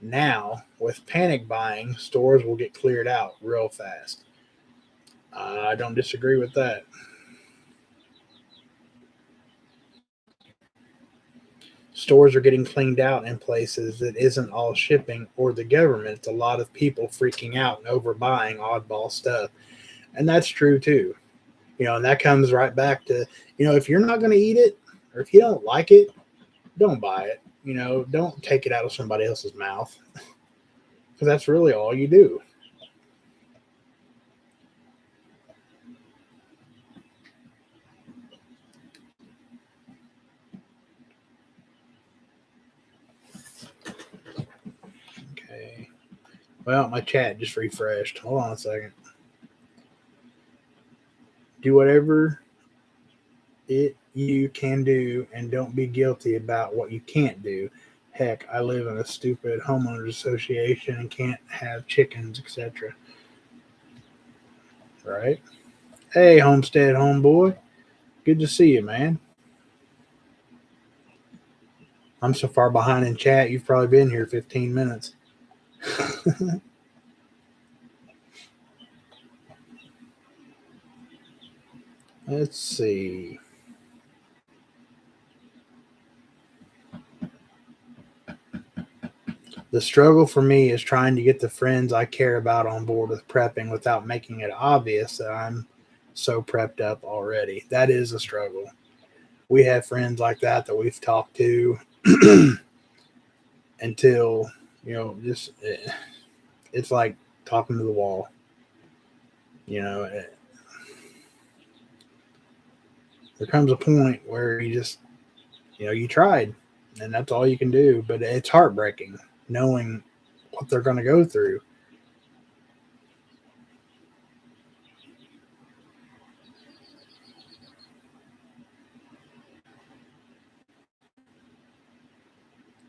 Now, with panic buying, stores will get cleared out real fast. I don't disagree with that. Stores are getting cleaned out in places that isn't all shipping or the government. It's a lot of people freaking out and overbuying oddball stuff. And that's true too. And that comes right back to, if you're not going to eat it, or if you don't like it, don't buy it. Don't take it out of somebody else's mouth, because that's really all you do. Okay. Well, my chat just refreshed. Hold on a second. Do whatever you can do, and don't be guilty about what you can't do. Heck, I live in a stupid homeowners association and can't have chickens, etc. Right? Hey, Homestead homeboy. Good to see you, man. I'm so far behind in chat, you've probably been here 15 minutes. Let's see. The struggle for me is trying to get the friends I care about on board with prepping without making it obvious that I'm so prepped up already. That is a struggle. We have friends like that we've talked to until, just it's like talking to the wall. There comes a point where you just, you tried, and that's all you can do. But it's heartbreaking knowing what they're going to go through.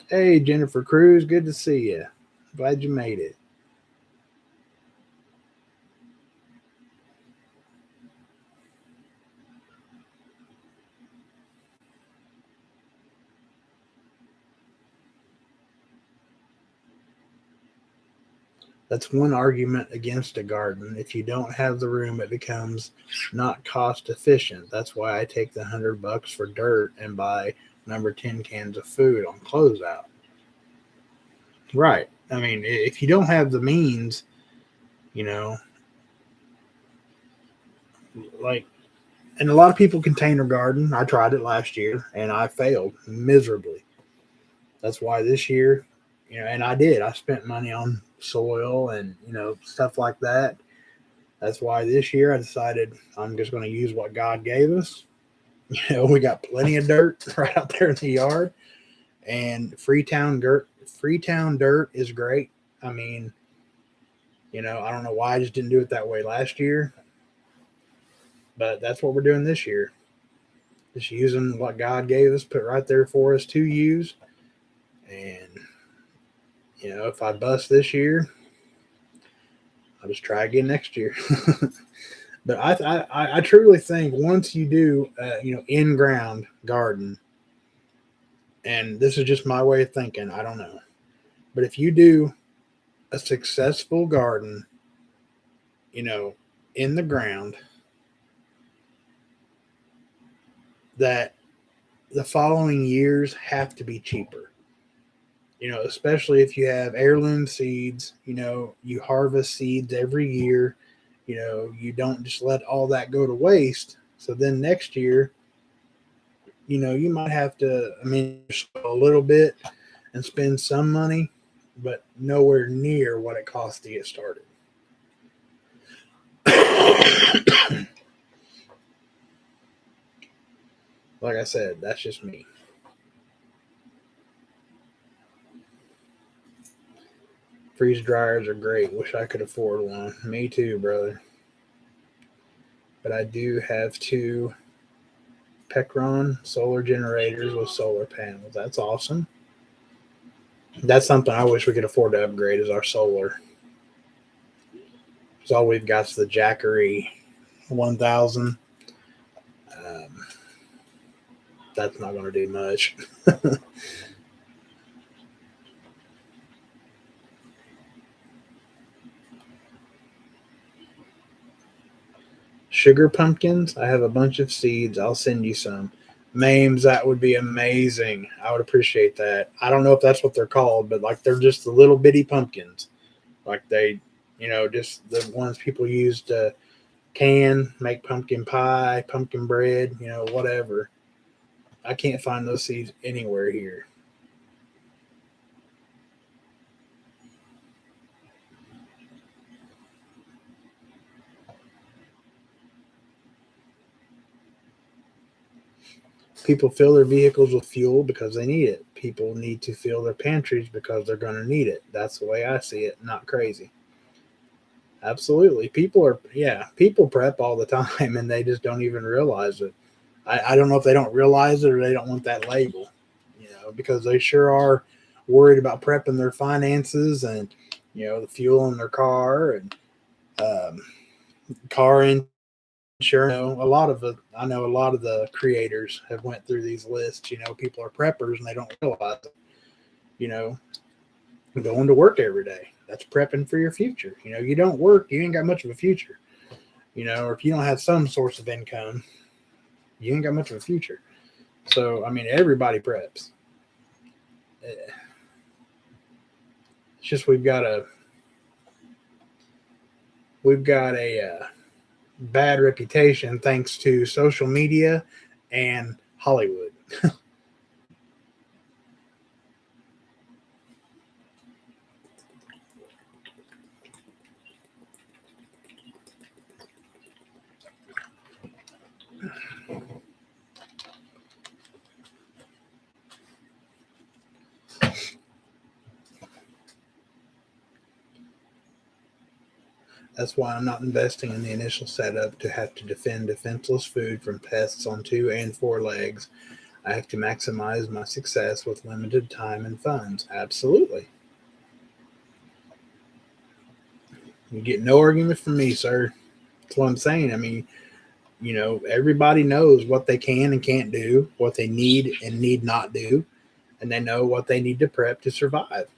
Hey, Jennifer Cruz, good to see you. Glad you made it. That's one argument against a garden. If you don't have the room, it becomes not cost efficient. That's why I take the $100 for dirt and buy number 10 cans of food on closeout. Right. I mean, if you don't have the means, you know, like, and a lot of people container garden. I tried it last year and I failed miserably. That's why this year, and I did. I spent money on soil and, stuff like that. That's why this year I decided I'm just going to use what God gave us. We got plenty of dirt right out there in the yard, and Freetown dirt is great. I mean, I don't know why I just didn't do it that way last year, but that's what we're doing this year. Just using what God gave us, put right there for us to use. And, if I bust this year, I'll just try again next year. But I truly think once you do, in-ground garden, and this is just my way of thinking, I don't know. But if you do a successful garden, in the ground, that the following years have to be cheaper. Especially if you have heirloom seeds, you harvest seeds every year, you don't just let all that go to waste. So then next year, you might have to, a little bit and spend some money, but nowhere near what it costs to get started. Like I said, that's just me. Freeze dryers are great. Wish I could afford one. Me too, brother. But I do have 2 Pecron solar generators with solar panels. That's awesome. That's something I wish we could afford to upgrade is our solar. Because all we've got is the Jackery 1000. That's not going to do much. Sugar pumpkins. I have a bunch of seeds. I'll send you some. Mames, that would be amazing. I would appreciate that. I don't know if that's what they're called, but like they're just the little bitty pumpkins. Like they, just the ones people use to make pumpkin pie, pumpkin bread, whatever. I can't find those seeds anywhere here. People fill their vehicles with fuel because they need it. People need to fill their pantries because they're going to need it. That's the way I see it. Not crazy. Absolutely. People prep all the time and they just don't even realize it. I don't know if they don't realize it or they don't want that label, because they sure are worried about prepping their finances and, the fuel in their car and car insurance. I know a lot of the creators have went through these lists. People are preppers and they don't realize it. Going to work every day, that's prepping for your future. You don't work, you ain't got much of a future. Or if you don't have some source of income, you ain't got much of a future. So everybody preps. It's just we've got a bad reputation thanks to social media and Hollywood. That's why I'm not investing in the initial setup to have to defend defenseless food from pests on 2 and 4 legs. I have to maximize my success with limited time and funds. Absolutely. You get no argument from me, sir. That's what I'm saying. Everybody knows what they can and can't do, what they need and need not do, and they know what they need to prep to survive.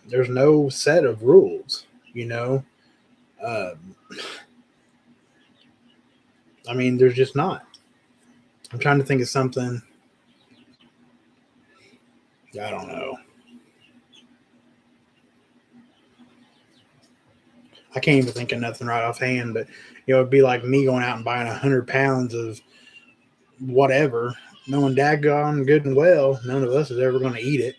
there's no set of rules, you know. I mean, there's just not. I'm trying to think of something. I don't know. I can't even think of nothing right offhand, but it'd be like me going out and buying 100 pounds of whatever, knowing daggone good and well, none of us is ever going to eat it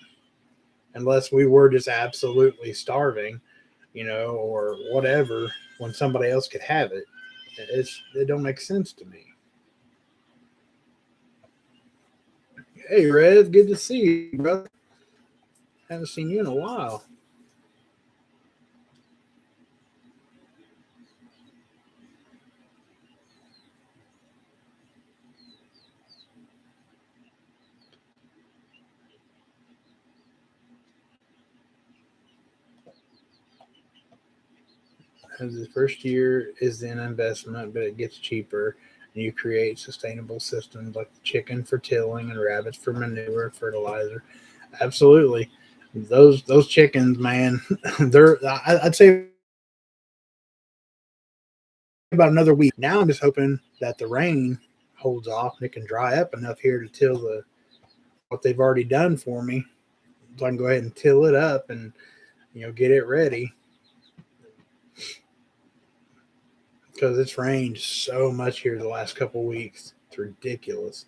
unless we were just absolutely starving, or whatever, when somebody else could have it. It don't make sense to me. Hey, Rev, good to see you, brother. Haven't seen you in a while. The first year is an investment, but it gets cheaper. And you create sustainable systems like chicken for tilling and rabbits for manure, fertilizer. Absolutely, those chickens, man. I'd say about another week. Now I'm just hoping that the rain holds off and it can dry up enough here to till what they've already done for me, so I can go ahead and till it up and get it ready. Because it's rained so much here the last couple weeks. It's ridiculous.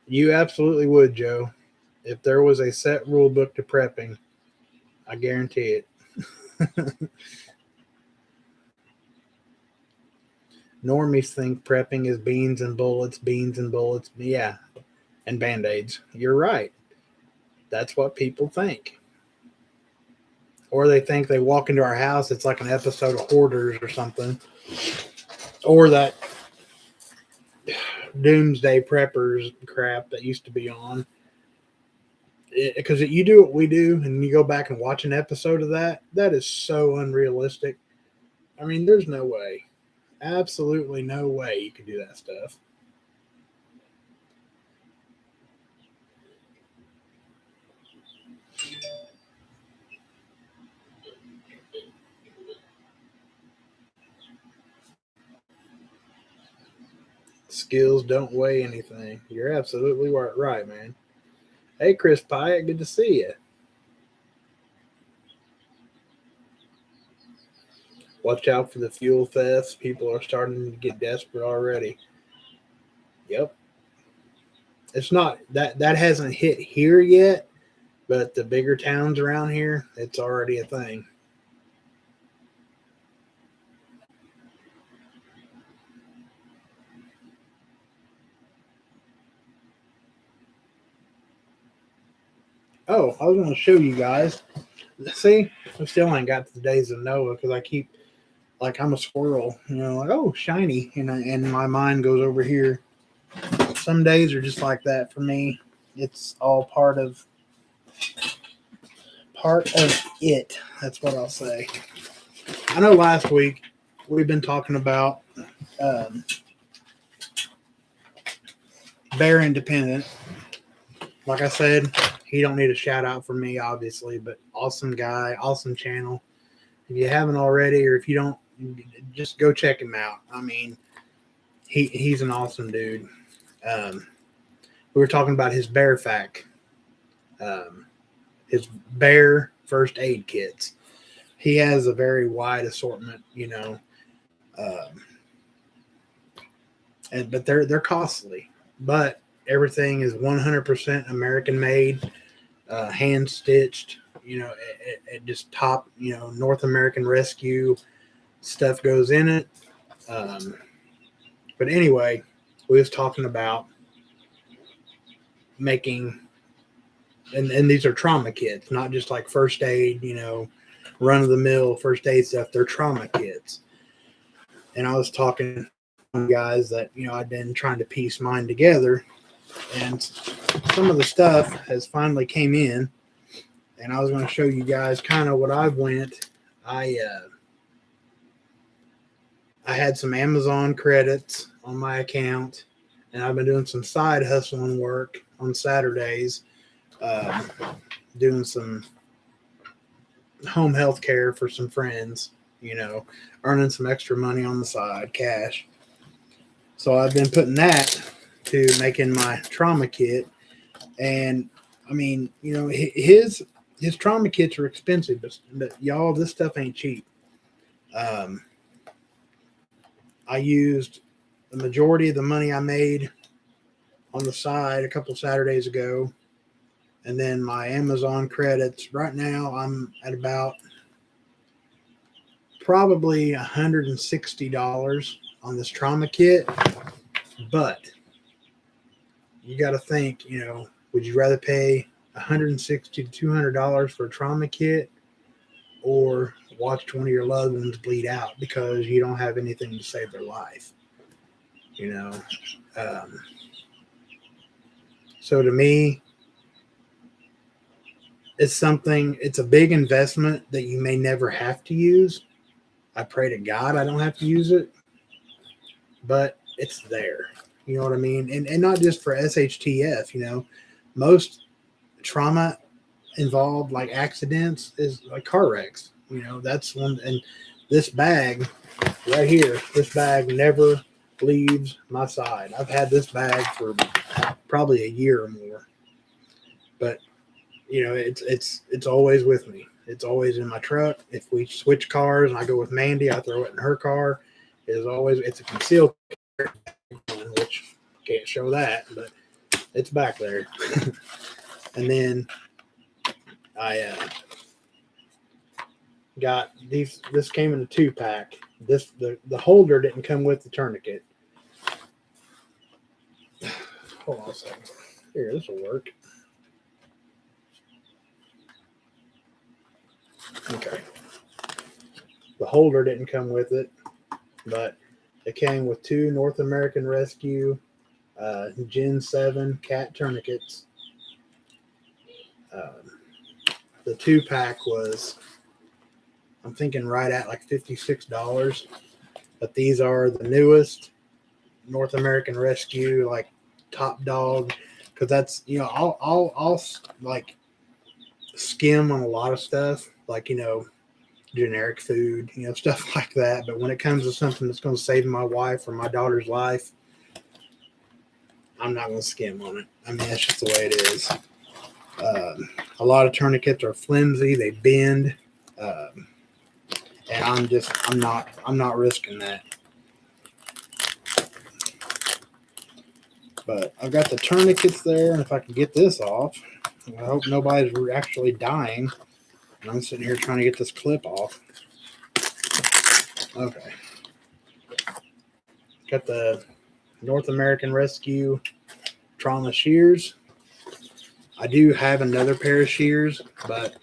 You absolutely would, Joe. If there was a set rule book to prepping, I guarantee it. Normies think prepping is beans and bullets. Yeah, and band-aids. You're right. That's what people think. Or they think they walk into our house, it's like an episode of Hoarders or something. Or that doomsday preppers crap that used to be on. Because you do what we do and you go back and watch an episode of that is so unrealistic. I mean, there's no way. Absolutely no way you could do that stuff. Skills don't weigh anything. You're absolutely right, man. Hey, Chris Pyatt, good to see you. Watch out for the fuel thefts. People are starting to get desperate already. Yep. It's not that hasn't hit here yet, but the bigger towns around here, it's already a thing. Oh, I was going to show you guys. See, I still ain't got the days of Noah because I keep like I'm a squirrel, like, oh, shiny, and my mind goes over here. Some days are just like that for me. It's all part of it. That's what I'll say. I know last week we've been talking about Bear Independent. Like I said, he don't need a shout out from me, obviously, but awesome guy, awesome channel. If you haven't already, or if you don't, just go check him out. I mean, he's an awesome dude. We were talking about his bear fact, his bear first aid kits. He has a very wide assortment, but they're costly. But everything is 100% American made, hand stitched. It just top, North American Rescue stuff goes in it. But anyway, we was talking about making, and these are trauma kits, not just like first aid, run of the mill first aid stuff. They're trauma kits. And I was talking to guys that, I've been trying to piece mine together, and some of the stuff has finally came in, and I was going to show you guys kind of what I've went. I had some Amazon credits on my account, and I've been doing some side hustling work on Saturdays, um, doing some home health care for some friends, earning some extra money on the side, cash. So I've been putting that to making my trauma kit. And I mean, his trauma kits are expensive, but y'all, this stuff ain't cheap. Um, I used the majority of the money I made on the side a couple Saturdays ago. And then my Amazon credits, right now I'm at about probably $160 on this trauma kit. But you got to think, would you rather pay $160 to $200 for a trauma kit, or watch one of your loved ones bleed out because you don't have anything to save their life? So to me, it's a big investment that you may never have to use. I pray to God I don't have to use it, but it's there. You know what I mean? And not just for SHTF, most trauma involved, like accidents, is like car wrecks. That's one. And this bag right here, this bag never leaves my side. I've had this bag for probably a year or more, but it's always with me. It's always in my truck. If we switch cars and I go with Mandy, I throw it in her car. It's a concealed carry, which can't show that, but it's back there. And then I got these. This came in a 2-pack. The holder didn't come with the tourniquet. Hold on a second. Here, this will work. Okay. The holder didn't come with it, but it came with 2 North American Rescue Gen 7 cat tourniquets. The 2-pack was, I'm thinking, right at like $56, but these are the newest North American Rescue, like top dog, because that's, I'll like skim on a lot of stuff, like, generic food, stuff like that. But when it comes to something that's going to save my wife or my daughter's life, I'm not going to skim on it. I mean, that's just the way it is. A lot of tourniquets are flimsy; they bend, and I'm not risking that. But I've got the tourniquets there, and if I can get this off, I hope nobody's actually dying. And I'm sitting here trying to get this clip off. Okay. Got the North American Rescue Trauma Shears. I do have another pair of shears, but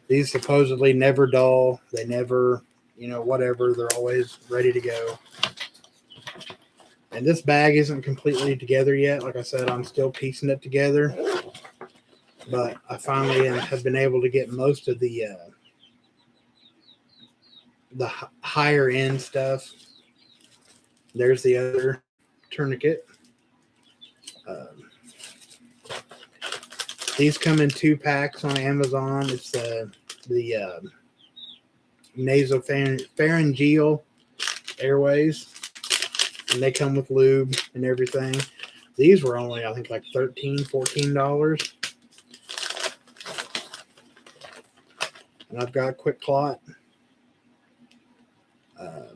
these supposedly never dull. They never, whatever. They're always ready to go. And this bag isn't completely together yet. Like I said, I'm still piecing it together. But I finally have been able to get most of the higher end stuff. There's the other tourniquet. These come in 2-packs on Amazon. It's the nasopharyngeal airways, and they come with lube and everything. These were only, I think, like $13, $14. And I've got Quick Clot. I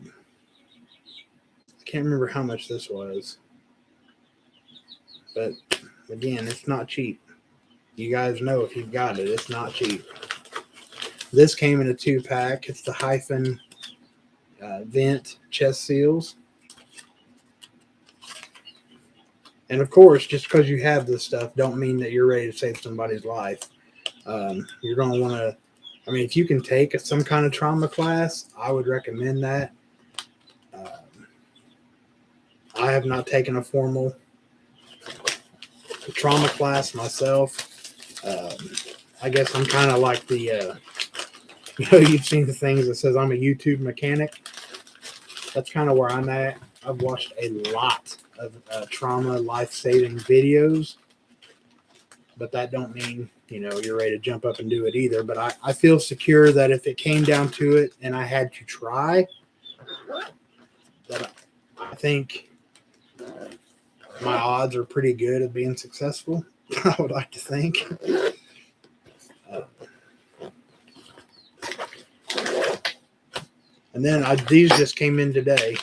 can't remember how much this was, but again, it's not cheap. You guys know, if you've got it, it's not cheap. This came in a 2-pack. It's the Hyphen Vent chest seals. And of course, just because you have this stuff don't mean that you're ready to save somebody's life. You're going to want to, if you can take some kind of trauma class, I would recommend that. I have not taken a formal trauma class myself. I guess I'm kind of like the, you've seen the things that says I'm a YouTube mechanic. that's kind of where I'm at. I've watched a lot of trauma life-saving videos, but that don't mean, you're ready to jump up and do it either. But I feel secure that if it came down to it and I had to try, that I think my odds are pretty good of being successful. I would like to think. And then these just came in today.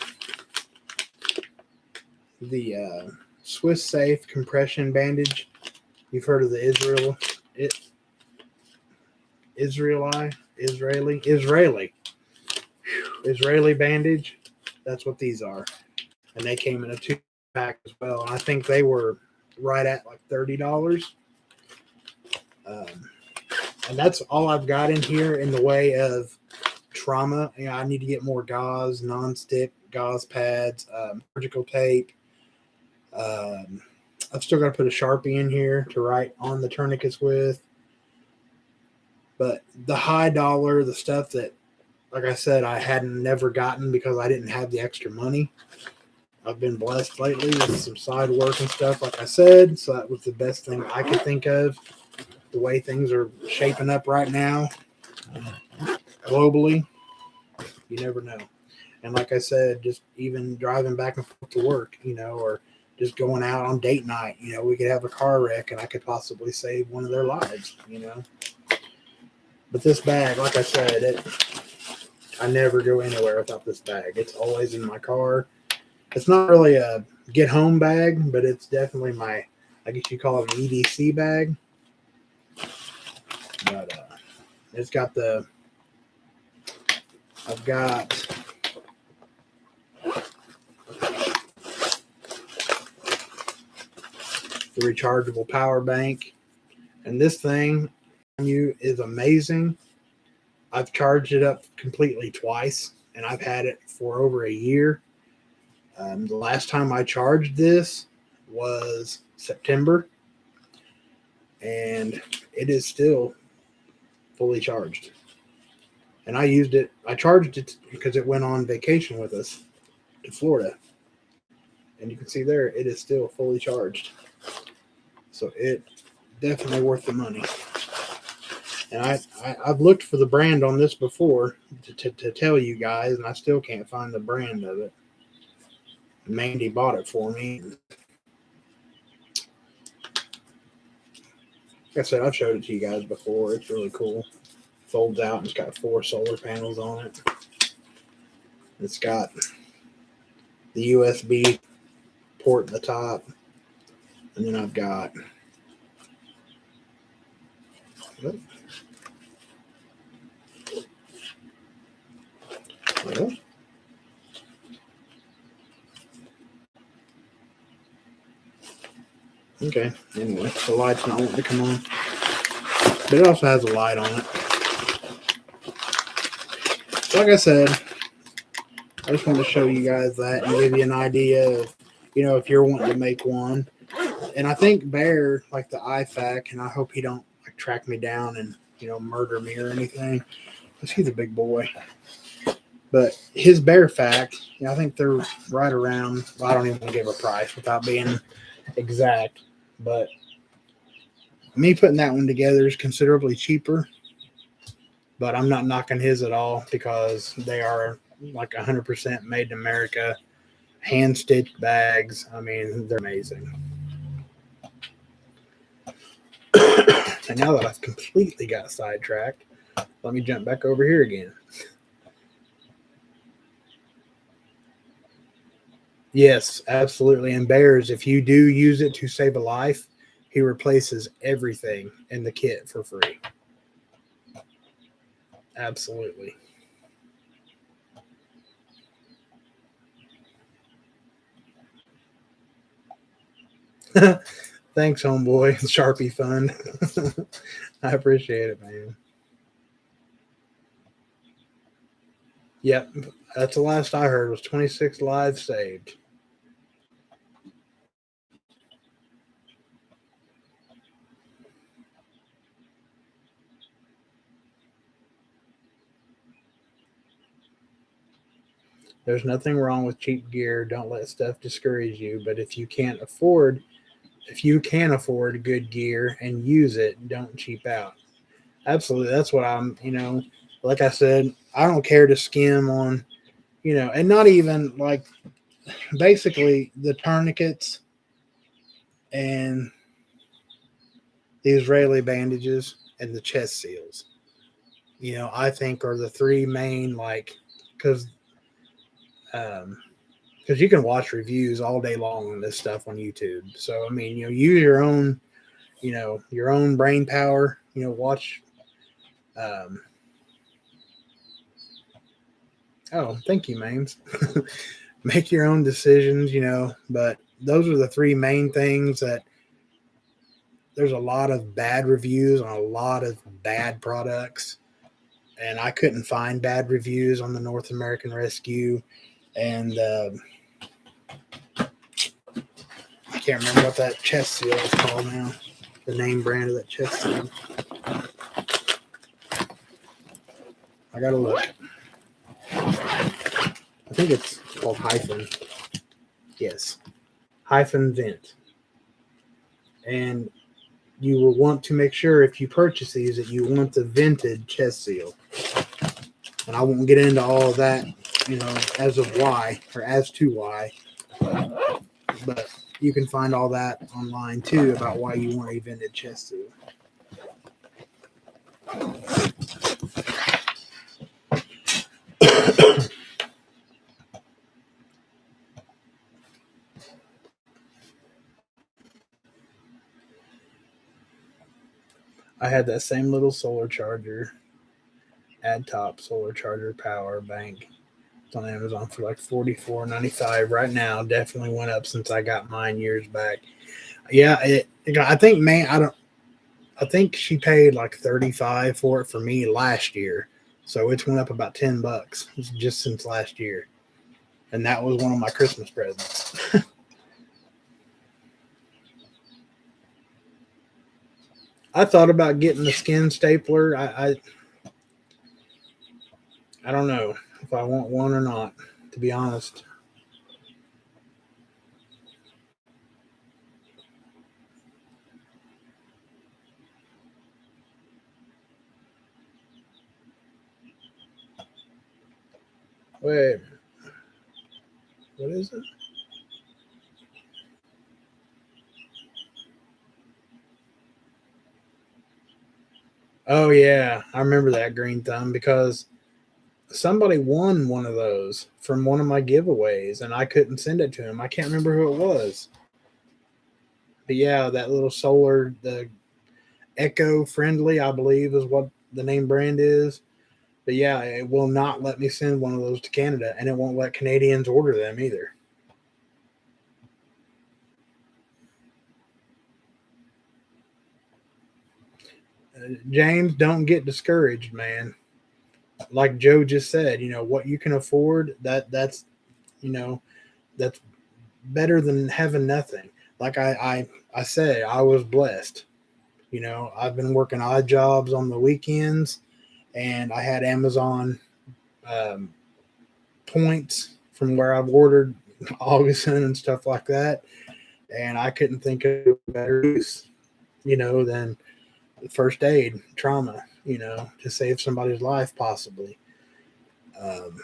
The Swiss Safe compression bandage. You've heard of the Israeli bandage. That's what these are. And they came in a 2-pack as well. And I think they were right at like $30. And that's all I've got in here in the way of trauma. I need to get more gauze, non-stick gauze pads, surgical tape. I've still got to put a Sharpie in here to write on the tourniquets with. But the high dollar, the stuff that, like I said, I hadn't never gotten because I didn't have the extra money. I've been blessed lately with some side work and stuff, like I said. So that was the best thing I could think of. The way things are shaping up right now, globally, you never know. And like I said, just even driving back and forth to work, or just going out on date night, we could have a car wreck and I could possibly save one of their lives, But this bag, like I said, I never go anywhere without this bag. It's always in my car. It's not really a get home bag, but it's definitely my, I guess you call it an EDC bag. But it's got I've got the rechargeable power bank, and this thing is amazing. I've charged it up completely twice, and I've had it for over a year. The last time I charged this was September, and it is still fully charged. And I charged it because it went on vacation with us to Florida. And you can see there, it is still fully charged. So it definitely worth the money. And I've looked for the brand on this before to tell you guys, and I still can't find the brand of it. Mandy bought it for me. Like I said, I've showed it to you guys before. It's really cool. Folds out and it's got 4 solar panels on it. It's got the USB port at the top. And then I've got okay, anyway, the light's not wanting to come on. But it also has a light on it. So like I said, I just wanted to show you guys that and give you an idea of, if you're wanting to make one. And I think Bear, like the IFAC, and I hope he don't track me down and, murder me or anything, because he's a big boy. But his Bear fact, I think they're right around, I don't even give a price without being exact. But me putting that one together is considerably cheaper. But I'm not knocking his at all because they are like 100% made in America, hand-stitched bags. I mean, they're amazing. And now that I've completely got sidetracked, let me jump back over here again. Yes, absolutely. And Bears, if you do use it to save a life, he replaces everything in the kit for free. Absolutely. Thanks, homeboy. Sharpie fun. I appreciate it, man. Yep, that's the last I heard was 26 lives saved. There's nothing wrong with cheap gear. Don't let stuff discourage you. But if you can afford good gear and use it, don't cheap out. Absolutely. That's what like I said, I don't care to skim on, and not even like basically the tourniquets and the Israeli bandages and the chest seals. I think are the three main, like, because you can watch reviews all day long on this stuff on YouTube. So I mean, use your own brain power. Watch. Um, oh, thank you, Mames. Make your own decisions. But those are the three main things that. There's a lot of bad reviews on a lot of bad products, and I couldn't find bad reviews on the North American Rescue, and I can't remember what that chest seal is called now. The name brand of that chest seal. I gotta look. I think it's called Hyphen. Yes, Hyphen Vent, and you will want to make sure if you purchase these that you want the vented chest seal. And I won't get into all of that, as to why. But you can find all that online too about why you want a vented chest seal. I had that same little solar charger, top solar charger power bank. It's on Amazon for like $44.95 right now. Definitely went up since I got mine years back. Yeah, I think she paid like $35 for it for me last year, so it's went up about $10 just since last year, and that was one of my Christmas presents. I thought about getting the skin stapler. I don't know if I want one or not, to be honest. Wait, what is it? Oh yeah, I remember that green thumb because somebody won one of those from one of my giveaways, and I couldn't send it to him. I can't remember who it was, but yeah, that little solar, the Eco Friendly, I believe, is what the name brand is. But yeah, it will not let me send one of those to Canada, and it won't let Canadians order them either. James, don't get discouraged, man. Like Joe just said, what you can afford, that's that's better than having nothing. Like I said, I was blessed. I've been working odd jobs on the weekends, and I had Amazon um, points from where I've ordered Augustin and stuff like that, and I couldn't think of better use, than first aid trauma, to save somebody's life possibly. Um,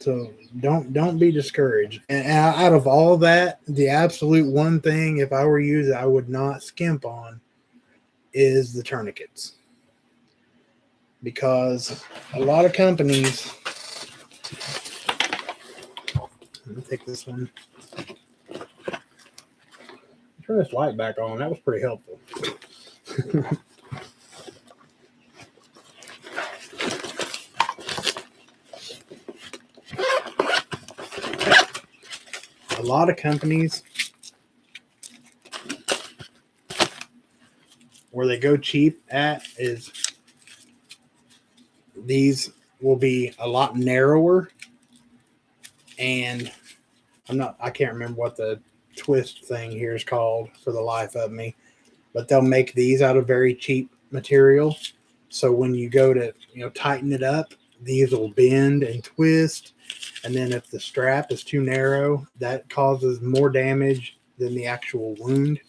so don't be discouraged. And out of all that, the absolute one thing, if I were you, that I would not skimp on is the tourniquets, because a lot of companies. Let me take this one. Turn this light back on. That was pretty helpful. A lot of companies where they go cheap at is these will be a lot narrower, and I can't remember what the twist thing here is called for the life of me, but they'll make these out of very cheap material. So when you go to, tighten it up, these will bend and twist. And then if the strap is too narrow, that causes more damage than the actual wound.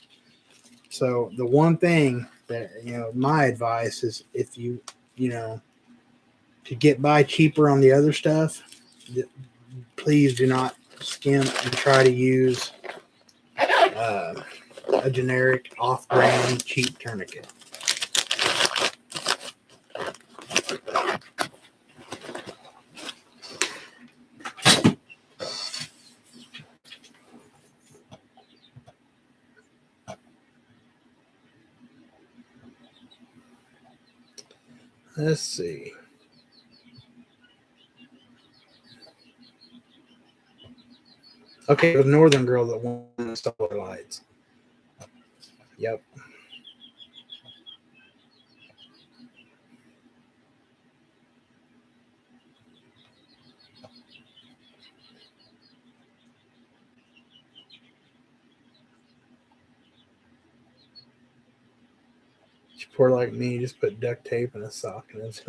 So the one thing that, my advice is, if you to get by cheaper on the other stuff, please do not skimp and try to use a generic off-brand cheap tourniquet. Let's see. Okay, it was Northern Girl that wanted to install lights. Yep. She's poor like me, just put duct tape and a sock in it.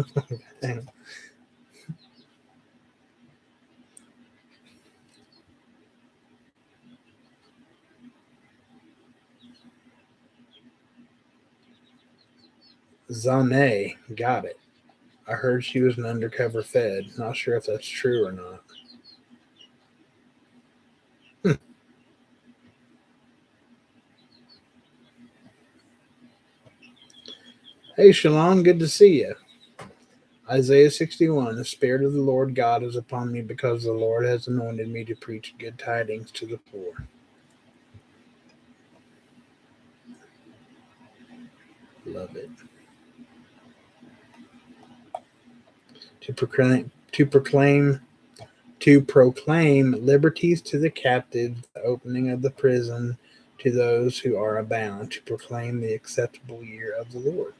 Zane, got it. I heard she was an undercover Fed. Not sure if that's true or not. Hey, Shalon, good to see you. Isaiah 61, the Spirit of the Lord God is upon me, because the Lord has anointed me to preach good tidings to the poor. Love it. To proclaim liberties to the captives, the opening of the prison to those who are bound, to proclaim the acceptable year of the Lord.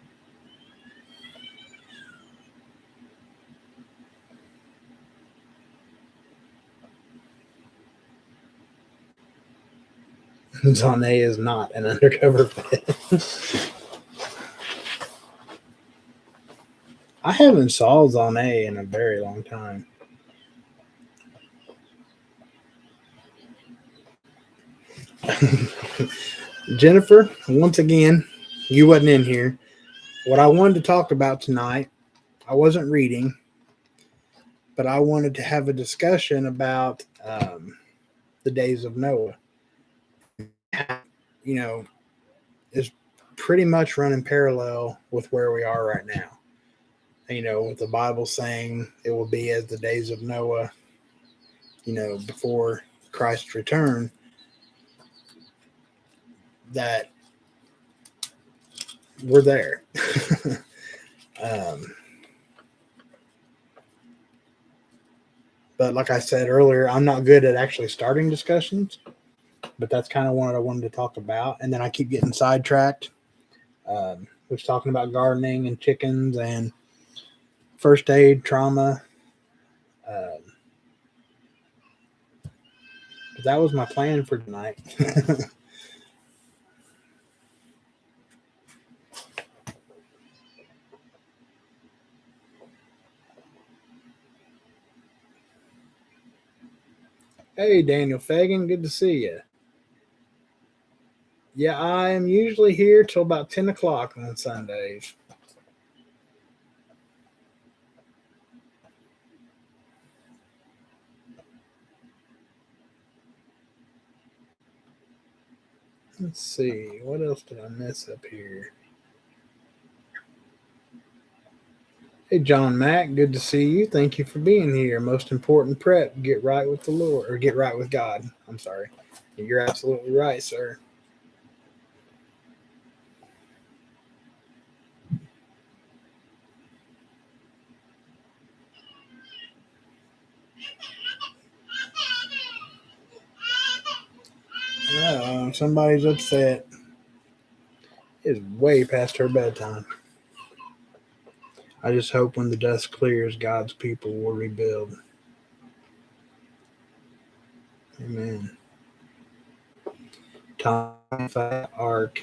Zane is not an undercover Fed. I haven't saw Zane in a very long time. Jennifer, once again, you wasn't in here. What I wanted to talk about tonight, I wasn't reading, but I wanted to have a discussion about the days of Noah. Is pretty much running parallel with where we are right now. With the Bible saying it will be as the days of Noah, before Christ's return, that we're there. But like I said earlier, I'm not good at actually starting discussions, but that's kind of what I wanted to talk about. And then I keep getting sidetracked. Was talking about gardening and chickens and first aid, trauma. But that was my plan for tonight. Hey, Daniel Fagan, good to see you. Yeah, I am usually here till about 10 o'clock on Sundays. Let's see, what else did I miss up here? Hey, John Mack, good to see you. Thank you for being here. Most important prep, get right with the Lord, or get right with God. I'm sorry. You're absolutely right, sir. Somebody's upset. It's way past her bedtime. I just hope when the dust clears, God's people will rebuild. Amen. Time fat ark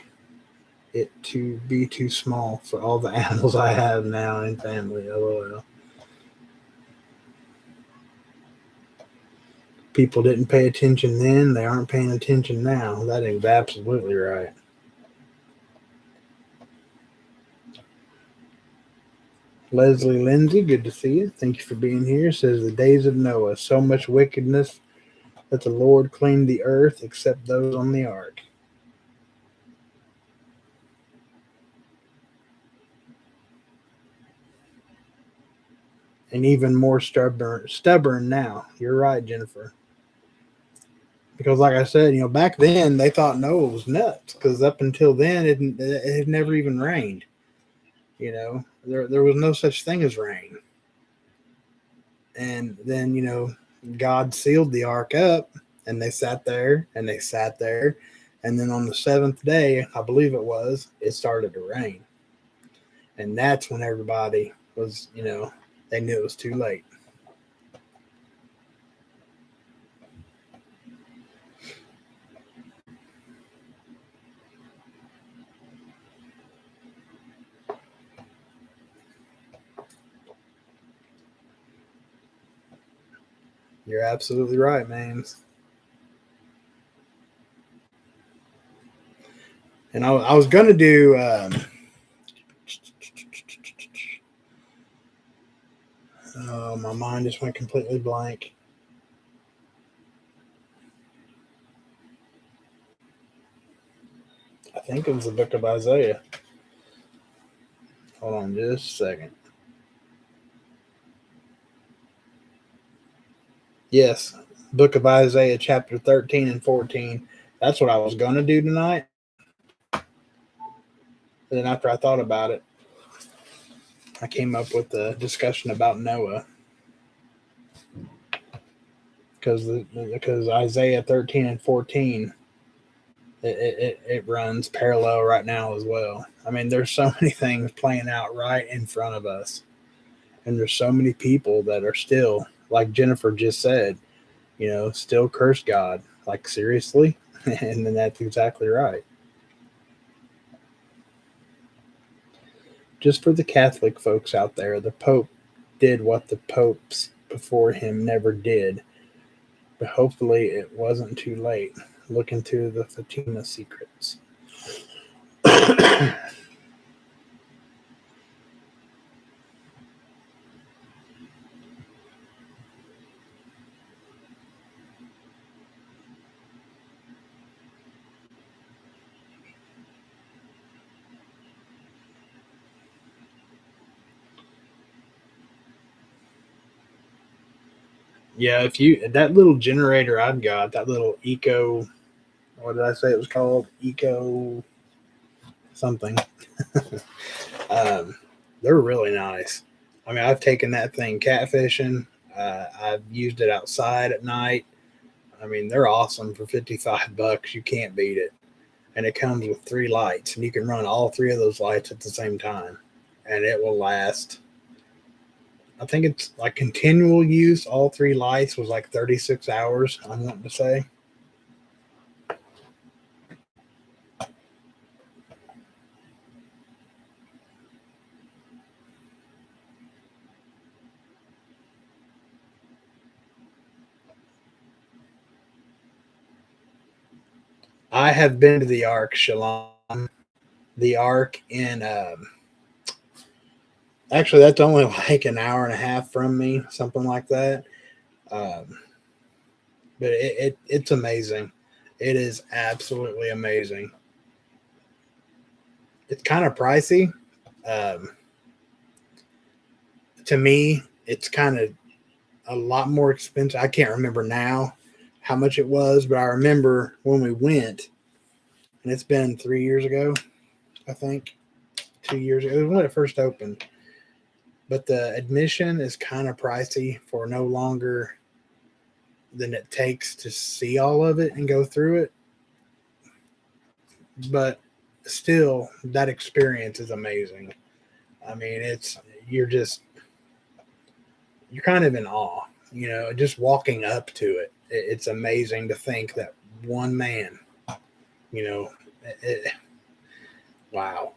it to be too small for all the animals I have now in family. LOL. People didn't pay attention then. They aren't paying attention now. That is absolutely right. Leslie Lindsay, good to see you. Thank you for being here. Says the days of Noah, so much wickedness that the Lord cleaned the earth except those on the ark. And even more stubborn now. You're right, Jennifer. Because like I said, back then they thought Noah was nuts because up until then it had never even rained. There was no such thing as rain. And then, God sealed the ark up and they sat there and they sat there. And then on the seventh day, I believe it started to rain. And that's when everybody was, they knew it was too late. You're absolutely right, man. And I was going to do oh, my mind just went completely blank. I think it was the book of Isaiah. Hold on just a second. Yes, book of Isaiah, chapter 13 and 14. That's what I was going to do tonight. And then after I thought about it, I came up with a discussion about Noah. Because Isaiah 13 and 14, it runs parallel right now as well. I mean, there's so many things playing out right in front of us. And there's so many people that are still, like Jennifer just said, still curse God. Like, seriously? And then that's exactly right. Just for the Catholic folks out there, the Pope did what the popes before him never did. But hopefully it wasn't too late. Look into the Fatima secrets. Yeah, if you that little generator I've got, that little eco, what did I say it was called? Eco something. They're really nice. I mean, I've taken that thing catfishing. I've used it outside at night. I mean, they're awesome for $55. You can't beat it. And it comes with 3 lights, and you can run all 3 of those lights at the same time, and it will last. I think it's like continual use. All 3 lights was like 36 hours. I'm wanting to say. I have been to the Ark, Shalom. The Ark in actually that's only like an hour and a half from me, something like that. Um, but it's amazing. It is absolutely amazing. It's kind of pricey. Um, to me, it's kind of a lot more expensive. I can't remember now how much it was, but I remember when we went, and it's been 3 years ago, I think, 2 years ago. It was when it first opened. But the admission is kind of pricey for no longer than it takes to see all of it and go through it. But still, that experience is amazing. I mean, you're kind of in awe, just walking up to it. It's amazing to think that one man, you know, wow.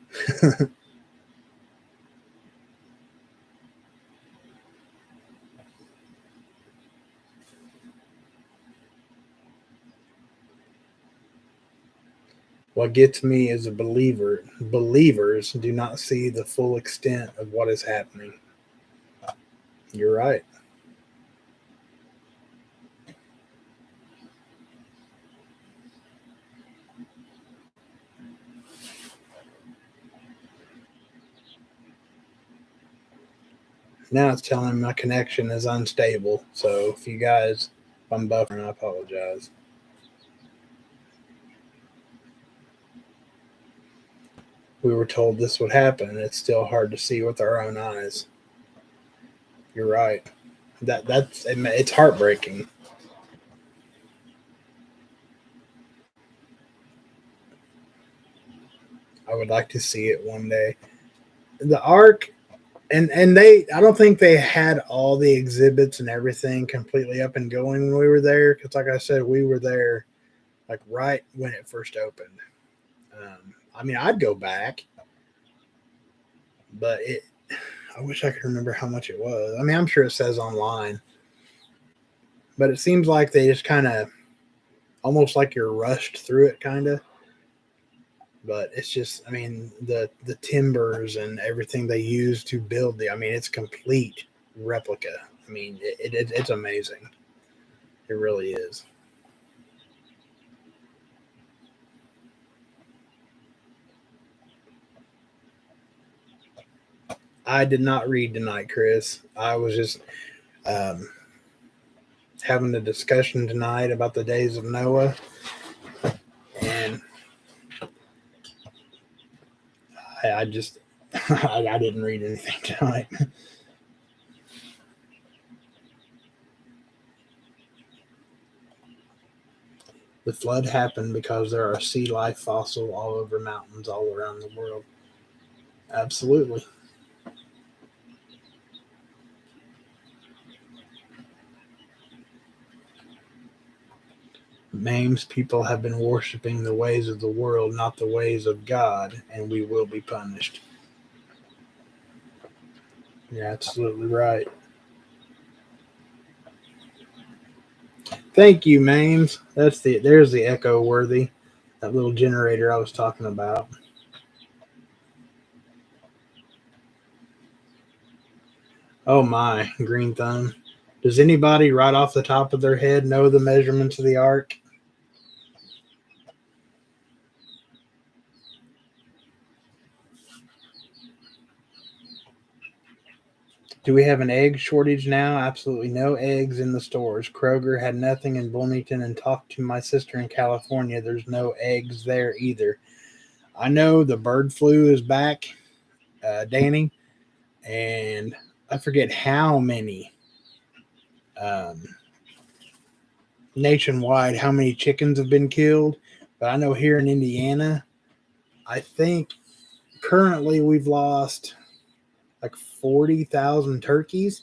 What gets me is believers do not see the full extent of what is happening. You're right. Now it's telling me my connection is unstable. So if I'm buffering, I apologize. We were told this would happen. It's still hard to see with our own eyes. You're right. It's heartbreaking. I would like to see it one day. The Ark, and I don't think they had all the exhibits and everything completely up and going when we were there. Because, like I said, we were there like right when it first opened. I mean, I'd go back, but I wish I could remember how much it was. I mean, I'm sure it says online, but it seems like they just kind of almost like you're rushed through it, kind of. But it's just, I mean, the timbers and everything they use to build I mean, it's complete replica. I mean, it's amazing. It really is. I did not read tonight, Chris. I was just having a discussion tonight about the days of Noah, and I just I didn't read anything tonight. The flood happened because there are sea life fossils all over mountains all around the world. Absolutely. Mame's people have been worshiping the ways of the world, not the ways of God, and we will be punished. You're absolutely right. Thank you, Mames. There's the echo worthy, that little generator I was talking about. Oh my, green thumb. Does anybody right off the top of their head know the measurements of the ark? Do we have an egg shortage now? Absolutely no eggs in the stores. Kroger had nothing in Bloomington, and talked to my sister in California. There's no eggs there either. I know the bird flu is back, Danny, and I forget how many nationwide, how many chickens have been killed. But I know here in Indiana, I think currently we've lost like 40,000 turkeys.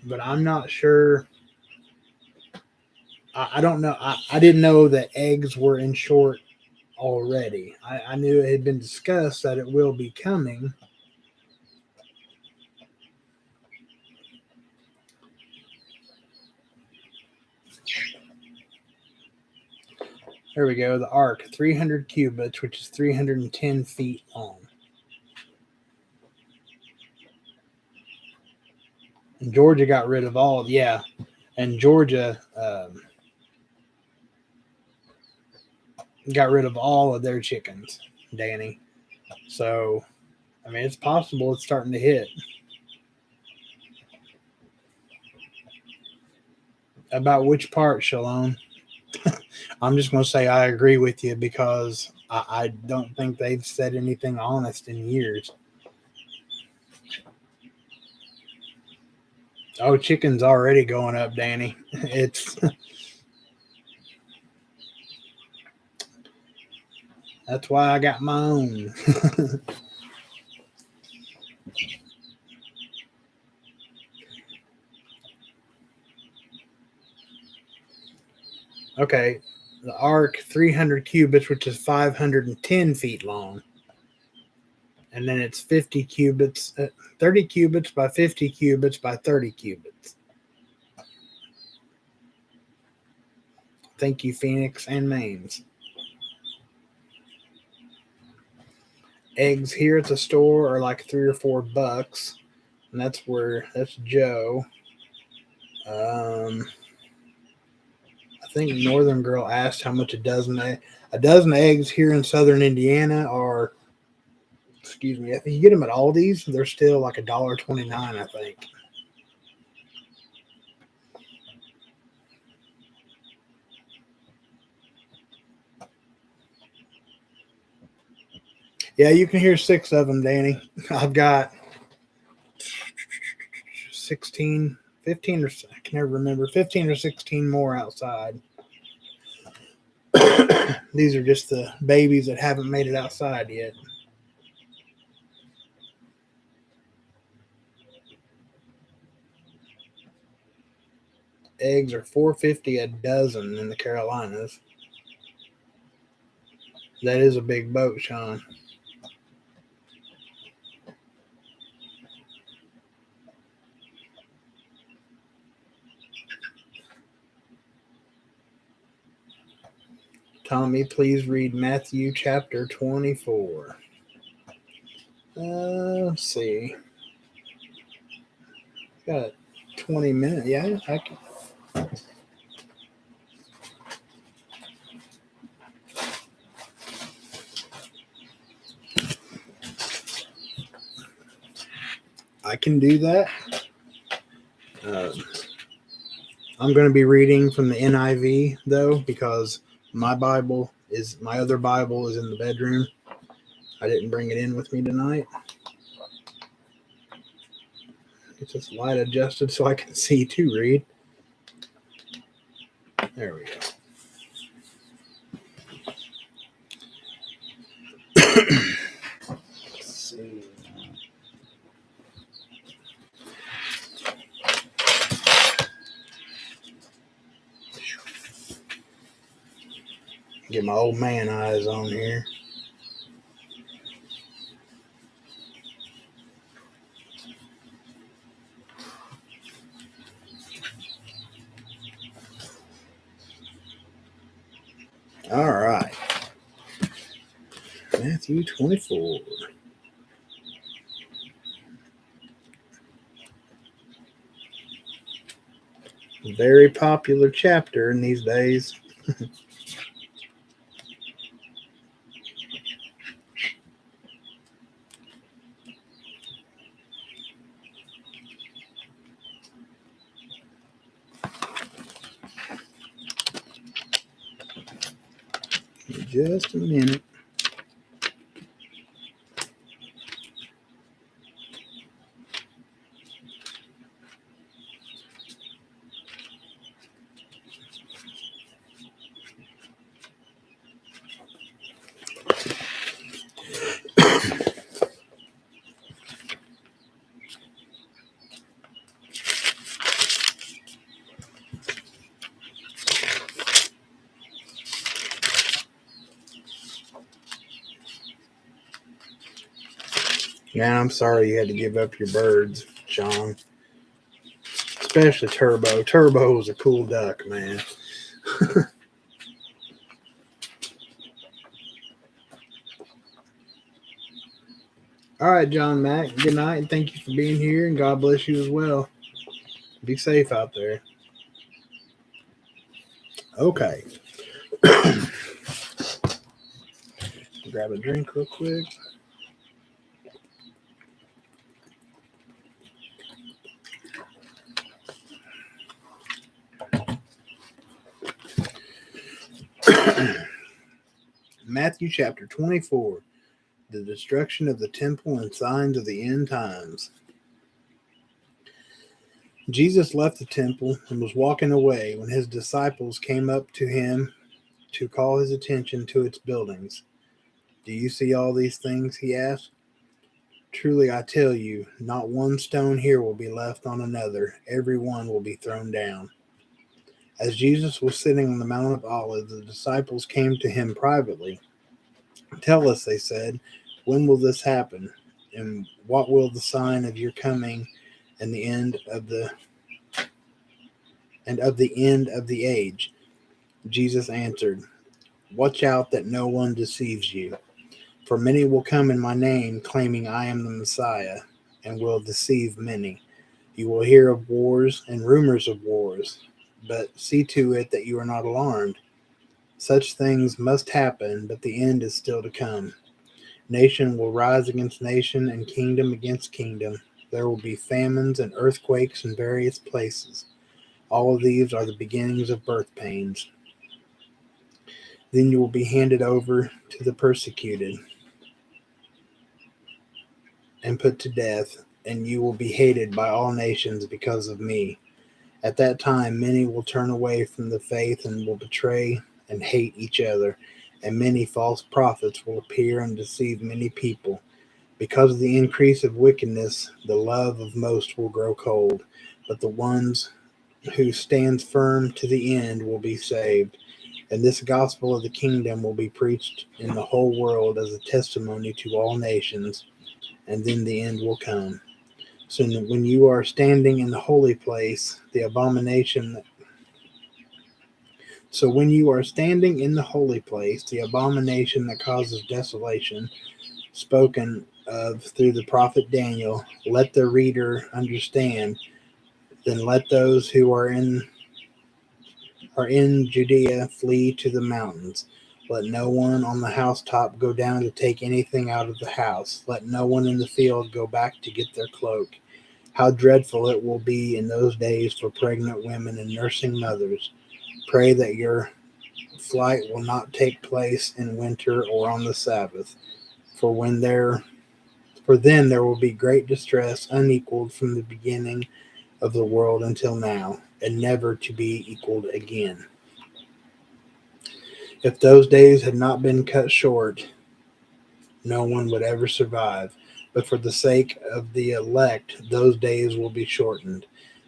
But I'm not sure. I don't know. I didn't know that eggs were in short already. I knew it had been discussed that it will be coming. There we go. The ark, 300 cubits, which is 310 feet long. And Georgia got rid of all. Yeah, and Georgia got rid of all of their chickens, Danny. So, I mean, it's possible it's starting to hit. About which part, Shalom? I'm just going to say I agree with you because I don't think they've said anything honest in years. Oh, chicken's already going up, Danny. It's that's why I got my own. Okay, the ark, 300 cubits, which is 510 feet long. And then it's 50 cubits, 30 cubits by 50 cubits by 30 cubits. Thank you, Phoenix and Maines. Eggs here at the store are like $3 or $4, and that's Joe. I think Northern Girl asked how much a dozen eggs here in Southern Indiana are. Excuse me. If you get them at Aldi's, they're still like $1.29, I think. Yeah, you can hear 6 of them, Danny. I've got 16, 15, or I can never remember, 15 or 16 more outside. These are just the babies that haven't made it outside yet. Eggs are $4.50 a dozen in the Carolinas. That is a big boat, Sean. Tommy, please read Matthew chapter 24. Let's see. Got 20 minutes. Yeah, I can. I can do that. I'm going to be reading from the NIV though, because my other Bible is in the bedroom. I didn't bring it in with me tonight. Get this light adjusted so I can see to read. There we go. Let's see. Get my old man eyes on here. All right. Matthew 24. Very popular chapter in these days. Just a minute. Man, I'm sorry you had to give up your birds, Sean. Especially Turbo. Turbo was a cool duck, man. All right, John Mack. Good night, and thank you for being here, and God bless you as well. Be safe out there. Okay. Grab a drink real quick. Matthew chapter 24. The destruction of the temple and signs of the end times. Jesus left the temple and was walking away when his disciples came up to him to call his attention to its buildings. Do you see all these things? He asked. Truly I tell you, not one stone here will be left on another. Every one will be thrown down. As Jesus was sitting on the Mount of Olives, the disciples came to him privately. Tell us, they said, when will this happen? And what will the sign of your coming and the end of the age? Jesus answered, "Watch out that no one deceives you. For many will come in my name, claiming I am the Messiah, and will deceive many. You will hear of wars and rumors of wars, but see to it that you are not alarmed. Such things must happen, but the end is still to come. Nation will rise against nation, and kingdom against kingdom. There will be famines and earthquakes in various places. All of these are the beginnings of birth pains. Then you will be handed over to the persecuted and put to death, and you will be hated by all nations because of me. At that time, many will turn away from the faith and will betray and hate each other, and many false prophets will appear and deceive many people. Because of the increase of wickedness, the love of most will grow cold, but the ones who stand firm to the end will be saved. And this gospel of the kingdom will be preached in the whole world as a testimony to all nations, and then the end will come. So when you are standing in the holy place, the abomination so when you are standing in the holy place, the abomination that causes desolation, spoken of through the prophet Daniel, let the reader understand. Then let those who are in Judea flee to the mountains. Let no one on the housetop go down to take anything out of the house. Let no one in the field go back to get their cloak. How dreadful it will be in those days for pregnant women and nursing mothers. Pray that your flight will not take place in winter or on the Sabbath, for then there will be great distress unequaled from the beginning of the world until now, and never to be equaled again. If those days had not been cut short, no one would ever survive. But for the sake of the elect, those days will be shortened.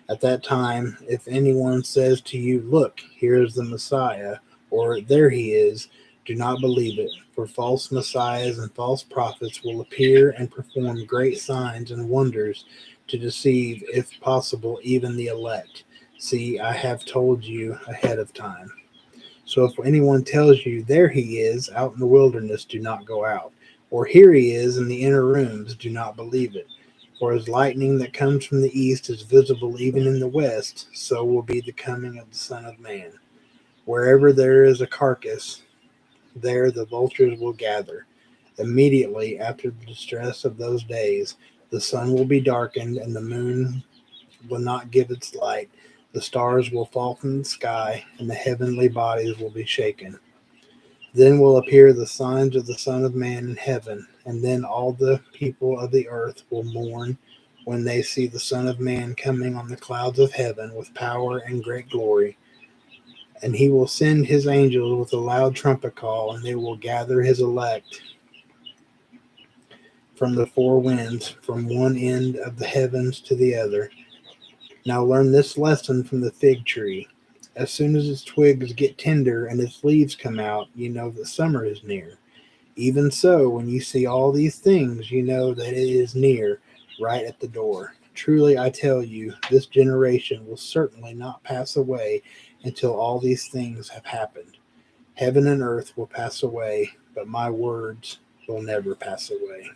At that time, if anyone says to you, "Look, here is the Messiah," or "There he is," do not believe it. For false messiahs and false prophets will appear and perform great signs and wonders to deceive, if possible, even the elect. See, I have told you ahead of time. So if anyone tells you, "There he is, out in the wilderness," do not go out. Or, "Here he is in the inner rooms," do not believe it. For as lightning that comes from the east is visible even in the west, so will be the coming of the Son of Man. Wherever there is a carcass, there the vultures will gather. Immediately after the distress of those days, the sun will be darkened, and the moon will not give its light. The stars will fall from the sky, and the heavenly bodies will be shaken. Then will appear the signs of the Son of Man in heaven, and then all the people of the earth will mourn when they see the Son of Man coming on the clouds of heaven with power and great glory. And he will send his angels with a loud trumpet call, and they will gather his elect from the four winds, from one end of the heavens to the other. Now learn this lesson from the fig tree. As soon as its twigs get tender and its leaves come out, you know that summer is near. Even so, when you see all these things, you know that it is near, right at the door. Truly, I tell you, this generation will certainly not pass away until all these things have happened. Heaven and earth will pass away, but my words will never pass away.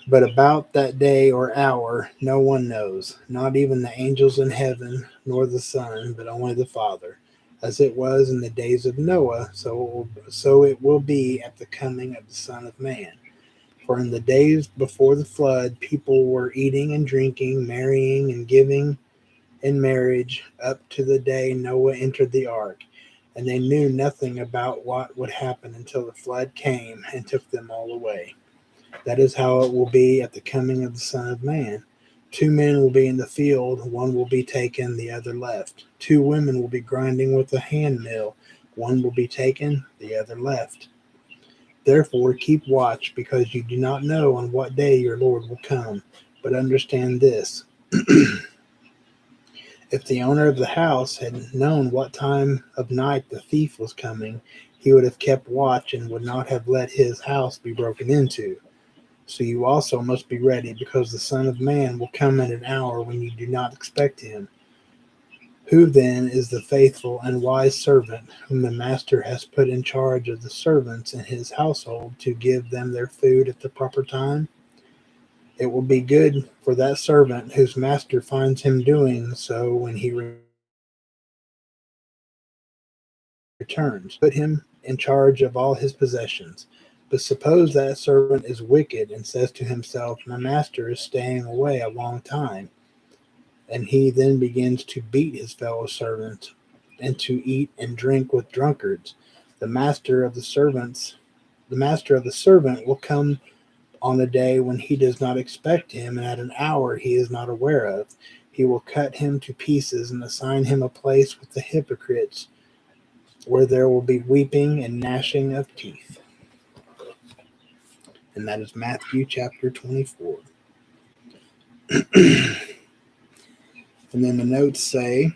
But about that day or hour, no one knows, not even the angels in heaven, nor the Son, but only the Father. As it was in the days of Noah, so it will be at the coming of the Son of Man. For in the days before the flood, people were eating and drinking, marrying and giving in marriage, up to the day Noah entered the ark. And they knew nothing about what would happen until the flood came and took them all away. That is how it will be at the coming of the Son of Man. 2 men will be in the field, one will be taken, the other left. 2 women will be grinding with a hand mill, one will be taken, the other left. Therefore keep watch, because you do not know on what day your Lord will come. But understand this: if the owner of the house had known what time of night the thief was coming, he would have kept watch and would not have let his house be broken into. So you also must be ready, because the Son of Man will come at an hour when you do not expect him. Who then is the faithful and wise servant whom the master has put in charge of the servants in his household to give them their food at the proper time? It will be good for that servant whose master finds him doing so when he returns. Put him in charge of all his possessions. But suppose that servant is wicked and says to himself, "My master is staying away a long time," and he then begins to beat his fellow servants and to eat and drink with drunkards. The master of the servant will come on a day when he does not expect him, and at an hour he is not aware of. He will cut him to pieces and assign him a place with the hypocrites, where there will be weeping and gnashing of teeth. And that is Matthew chapter 24. And then the notes say,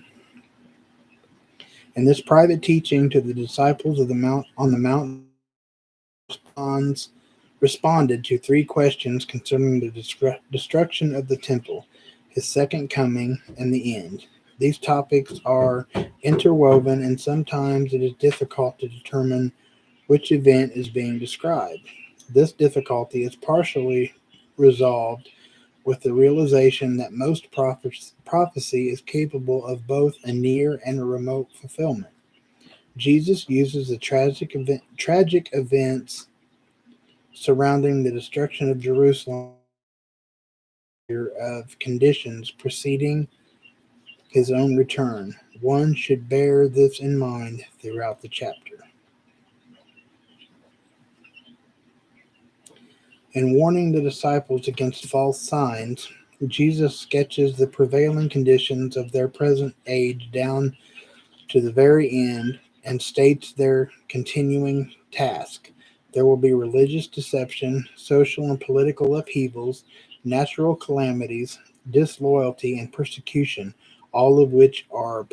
in this private teaching to the disciples of the Mount on the Mount, responded to three questions concerning the destruction of the temple, his second coming, and the end. These topics are interwoven, and sometimes it is difficult to determine which event is being described. This difficulty is partially resolved with the realization that most prophecy is capable of both a near and a remote fulfillment. Jesus uses the tragic events surrounding the destruction of Jerusalem of conditions preceding his own return. One should bear this in mind throughout the chapter. In warning the disciples against false signs, Jesus sketches the prevailing conditions of their present age down to the very end and states their continuing task. There will be religious deception, social and political upheavals, natural calamities, disloyalty, and persecution, all of which are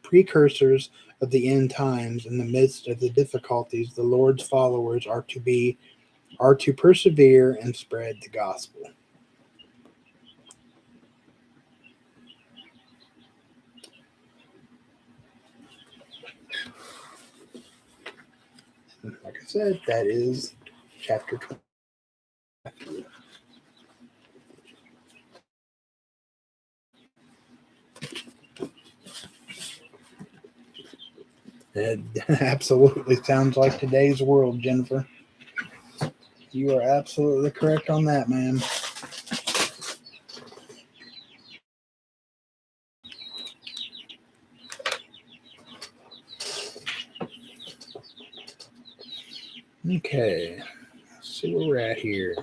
precursors of the end times. In the midst of the difficulties, the Lord's followers are to persevere and spread the gospel. Like I said, that is chapter 20. It absolutely sounds like today's world, Jennifer. You are absolutely correct on that, man. Okay, let's see where we're at here.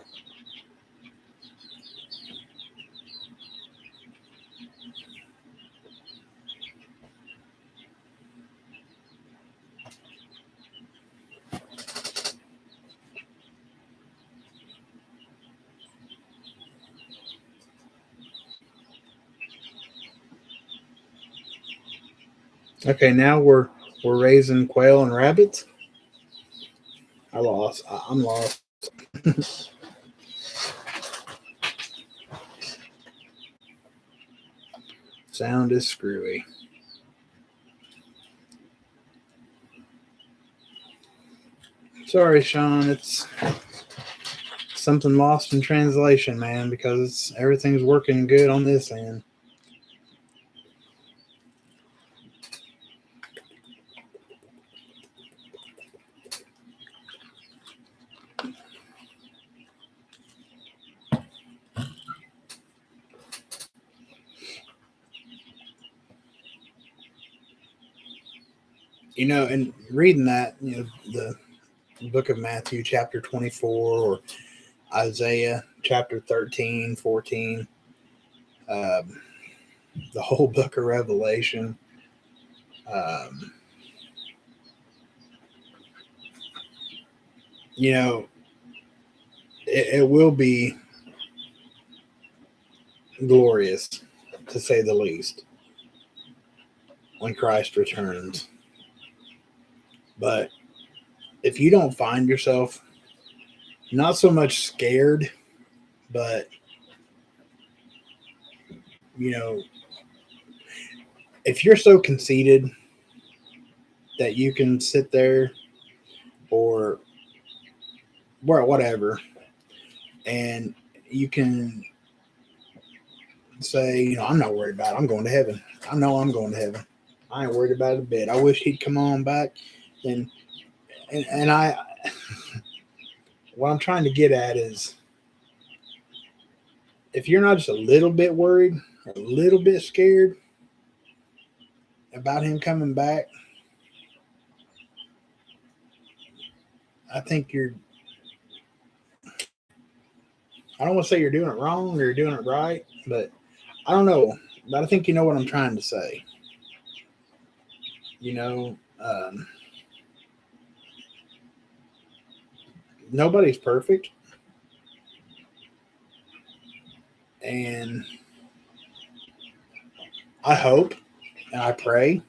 Okay, now we're raising quail and rabbits. I'm lost. Sound is screwy. Sorry, Sean. It's something lost in translation, man, because everything's working good on this end. And reading that, the book of Matthew, chapter 24, or Isaiah, chapter 13, 14, the whole book of Revelation. It will be glorious, to say the least, when Christ returns. But if you don't find yourself not so much scared, but if you're so conceited that you can sit there or whatever, and you can say, I'm not worried about it. I'm going to heaven. I know I'm going to heaven. I ain't worried about it a bit. I wish he'd come on back. And I, what I'm trying to get at is, if you're not just a little bit worried, a little bit scared about him coming back, I think I don't want to say you're doing it wrong or you're doing it right, but I don't know. But I think you know what I'm trying to say. Nobody's perfect. And I hope and I pray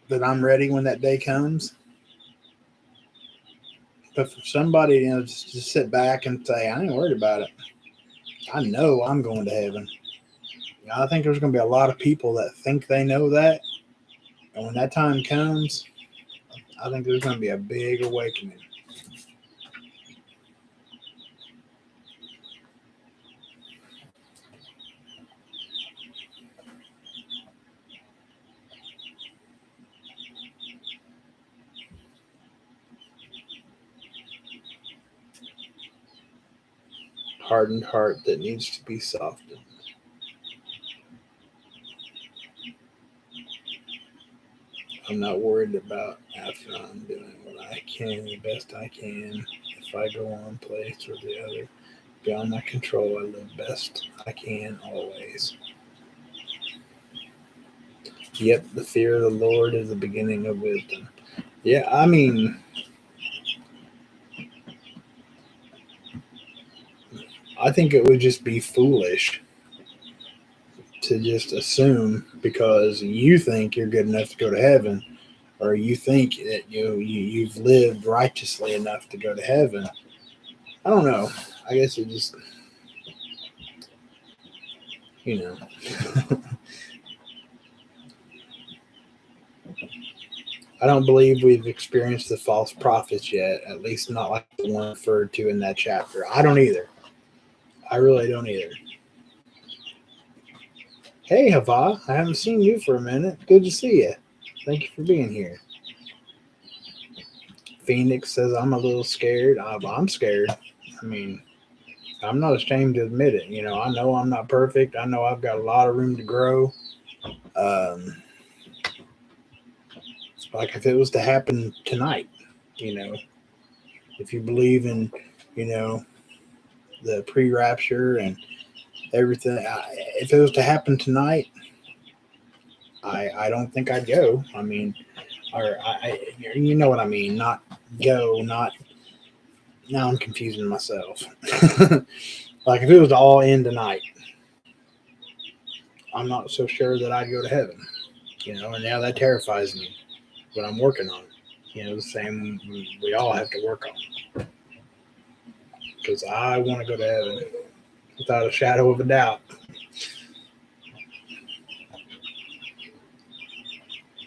that I'm ready when that day comes. But for somebody, just to sit back and say, I ain't worried about it. I know I'm going to heaven. I think there's going to be a lot of people that think they know that. And when that time comes, I think there's going to be a big awakening. Hardened heart that needs to be softened. I'm not worried about after I'm doing what I can, the best I can. If I go one place or the other, beyond my control, I live best I can always. Yep, the fear of the Lord is the beginning of wisdom. Yeah, I mean, I think it would just be foolish to just assume because you think you're good enough to go to heaven, or you think that you've lived righteously enough to go to heaven. I don't know. I guess it just, I don't believe we've experienced the false prophets yet, at least not like the one referred to in that chapter. I don't either. I really don't either. Hey, Hava, I haven't seen you for a minute. Good to see you. Thank you for being here. Phoenix says, I'm a little scared. I'm scared. I mean, I'm not ashamed to admit it. I know I'm not perfect. I know I've got a lot of room to grow. Like if it was to happen tonight, if you believe in, the pre-rapture and everything, if it was to happen tonight, I don't think I'd go. I mean, or you know what I mean? Not go, not. Now I'm confusing myself. Like if it was to all end tonight, I'm not so sure that I'd go to heaven. And now that terrifies me. But I'm working on it. The same we all have to work on. Because I want to go to heaven without a shadow of a doubt.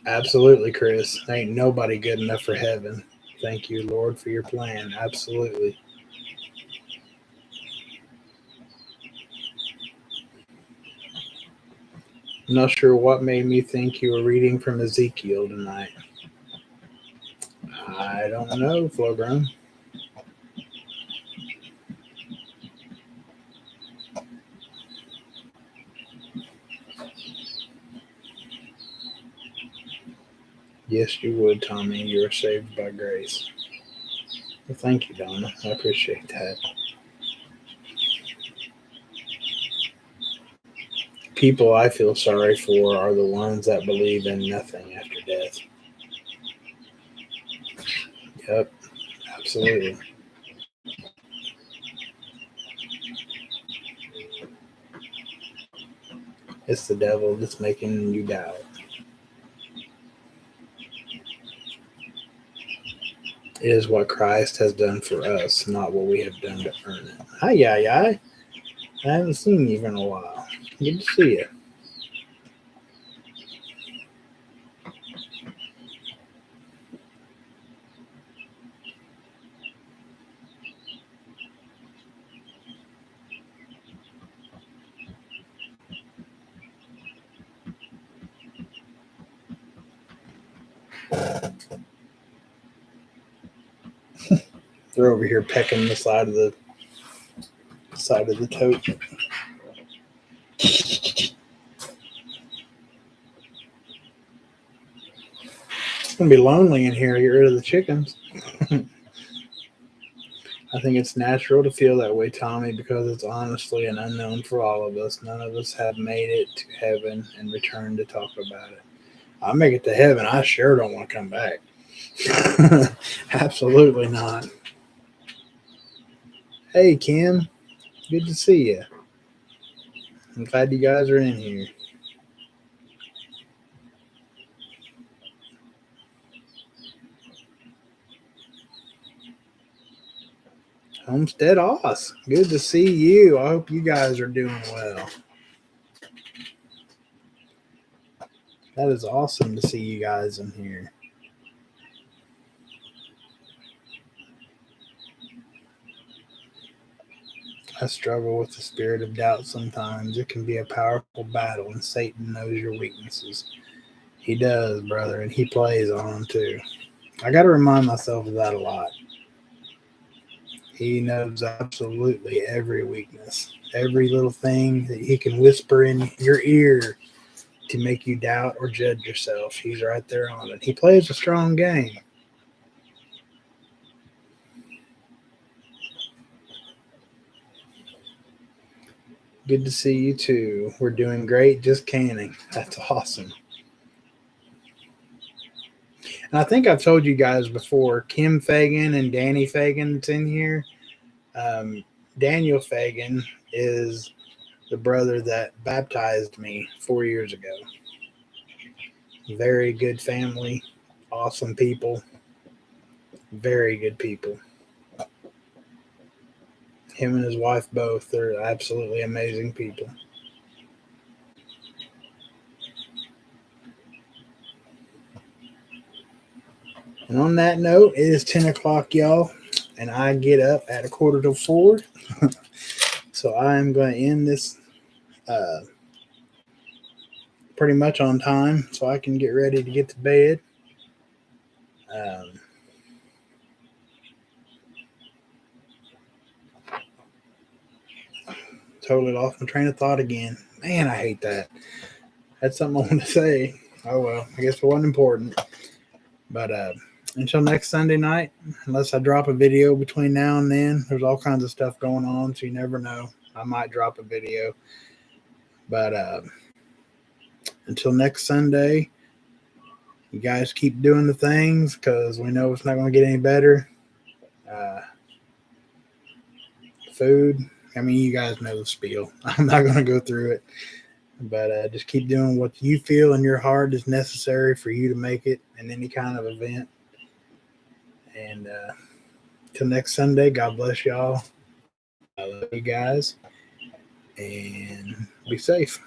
Absolutely, Chris. Ain't nobody good enough for heaven. Thank you, Lord, for your plan. Absolutely. I'm not sure what made me think you were reading from Ezekiel tonight. I don't know, Flowgrown. Yes, you would, Tommy. You are saved by grace. Well, thank you, Donna. I appreciate that. People I feel sorry for are the ones that believe in nothing after death. Yep, absolutely. It's the devil that's making you doubt. It is what Christ has done for us, not what we have done to earn it. Hi, I haven't seen you in a while. Good to see you. They're over here pecking the side of the tote. It's gonna be lonely in here. Get rid of the chickens. I think it's natural to feel that way, Tommy, because it's honestly an unknown for all of us. None of us have made it to heaven and returned to talk about it. I make it to heaven, I sure don't want to come back. Absolutely not. Hey, Kim. Good to see you. I'm glad you guys are in here. Homestead Oz. Good to see you. I hope you guys are doing well. That is awesome to see you guys in here. I struggle with the spirit of doubt sometimes. It can be a powerful battle, and Satan knows your weaknesses. He does, brother, and he plays on them too. I got to remind myself of that a lot. He knows absolutely every weakness, every little thing that he can whisper in your ear to make you doubt or judge yourself. He's right there on it. He plays a strong game. Good to see you too. We're doing great, just canning. That's awesome. And I think I've told you guys before, Kim Fagan and Danny Fagan's in here. Daniel Fagan is the brother that baptized me 4 years ago. Very good family, awesome people, very good people. Him and his wife both, they're absolutely amazing people. And on that note, it is 10 o'clock, y'all, and I get up at 3:45. So I am going to end this pretty much on time so I can get ready to get to bed. Totally lost my train of thought again. Man, I hate that. That's something I want to say. Oh, well, I guess it wasn't important. But until next Sunday night, unless I drop a video between now and then, there's all kinds of stuff going on, so you never know. I might drop a video. But until next Sunday, you guys keep doing the things because we know it's not going to get any better. Food, I mean, you guys know the spiel. I'm not going to go through it. But just keep doing what you feel in your heart is necessary for you to make it in any kind of event. And till next Sunday, God bless y'all. I love you guys. And be safe.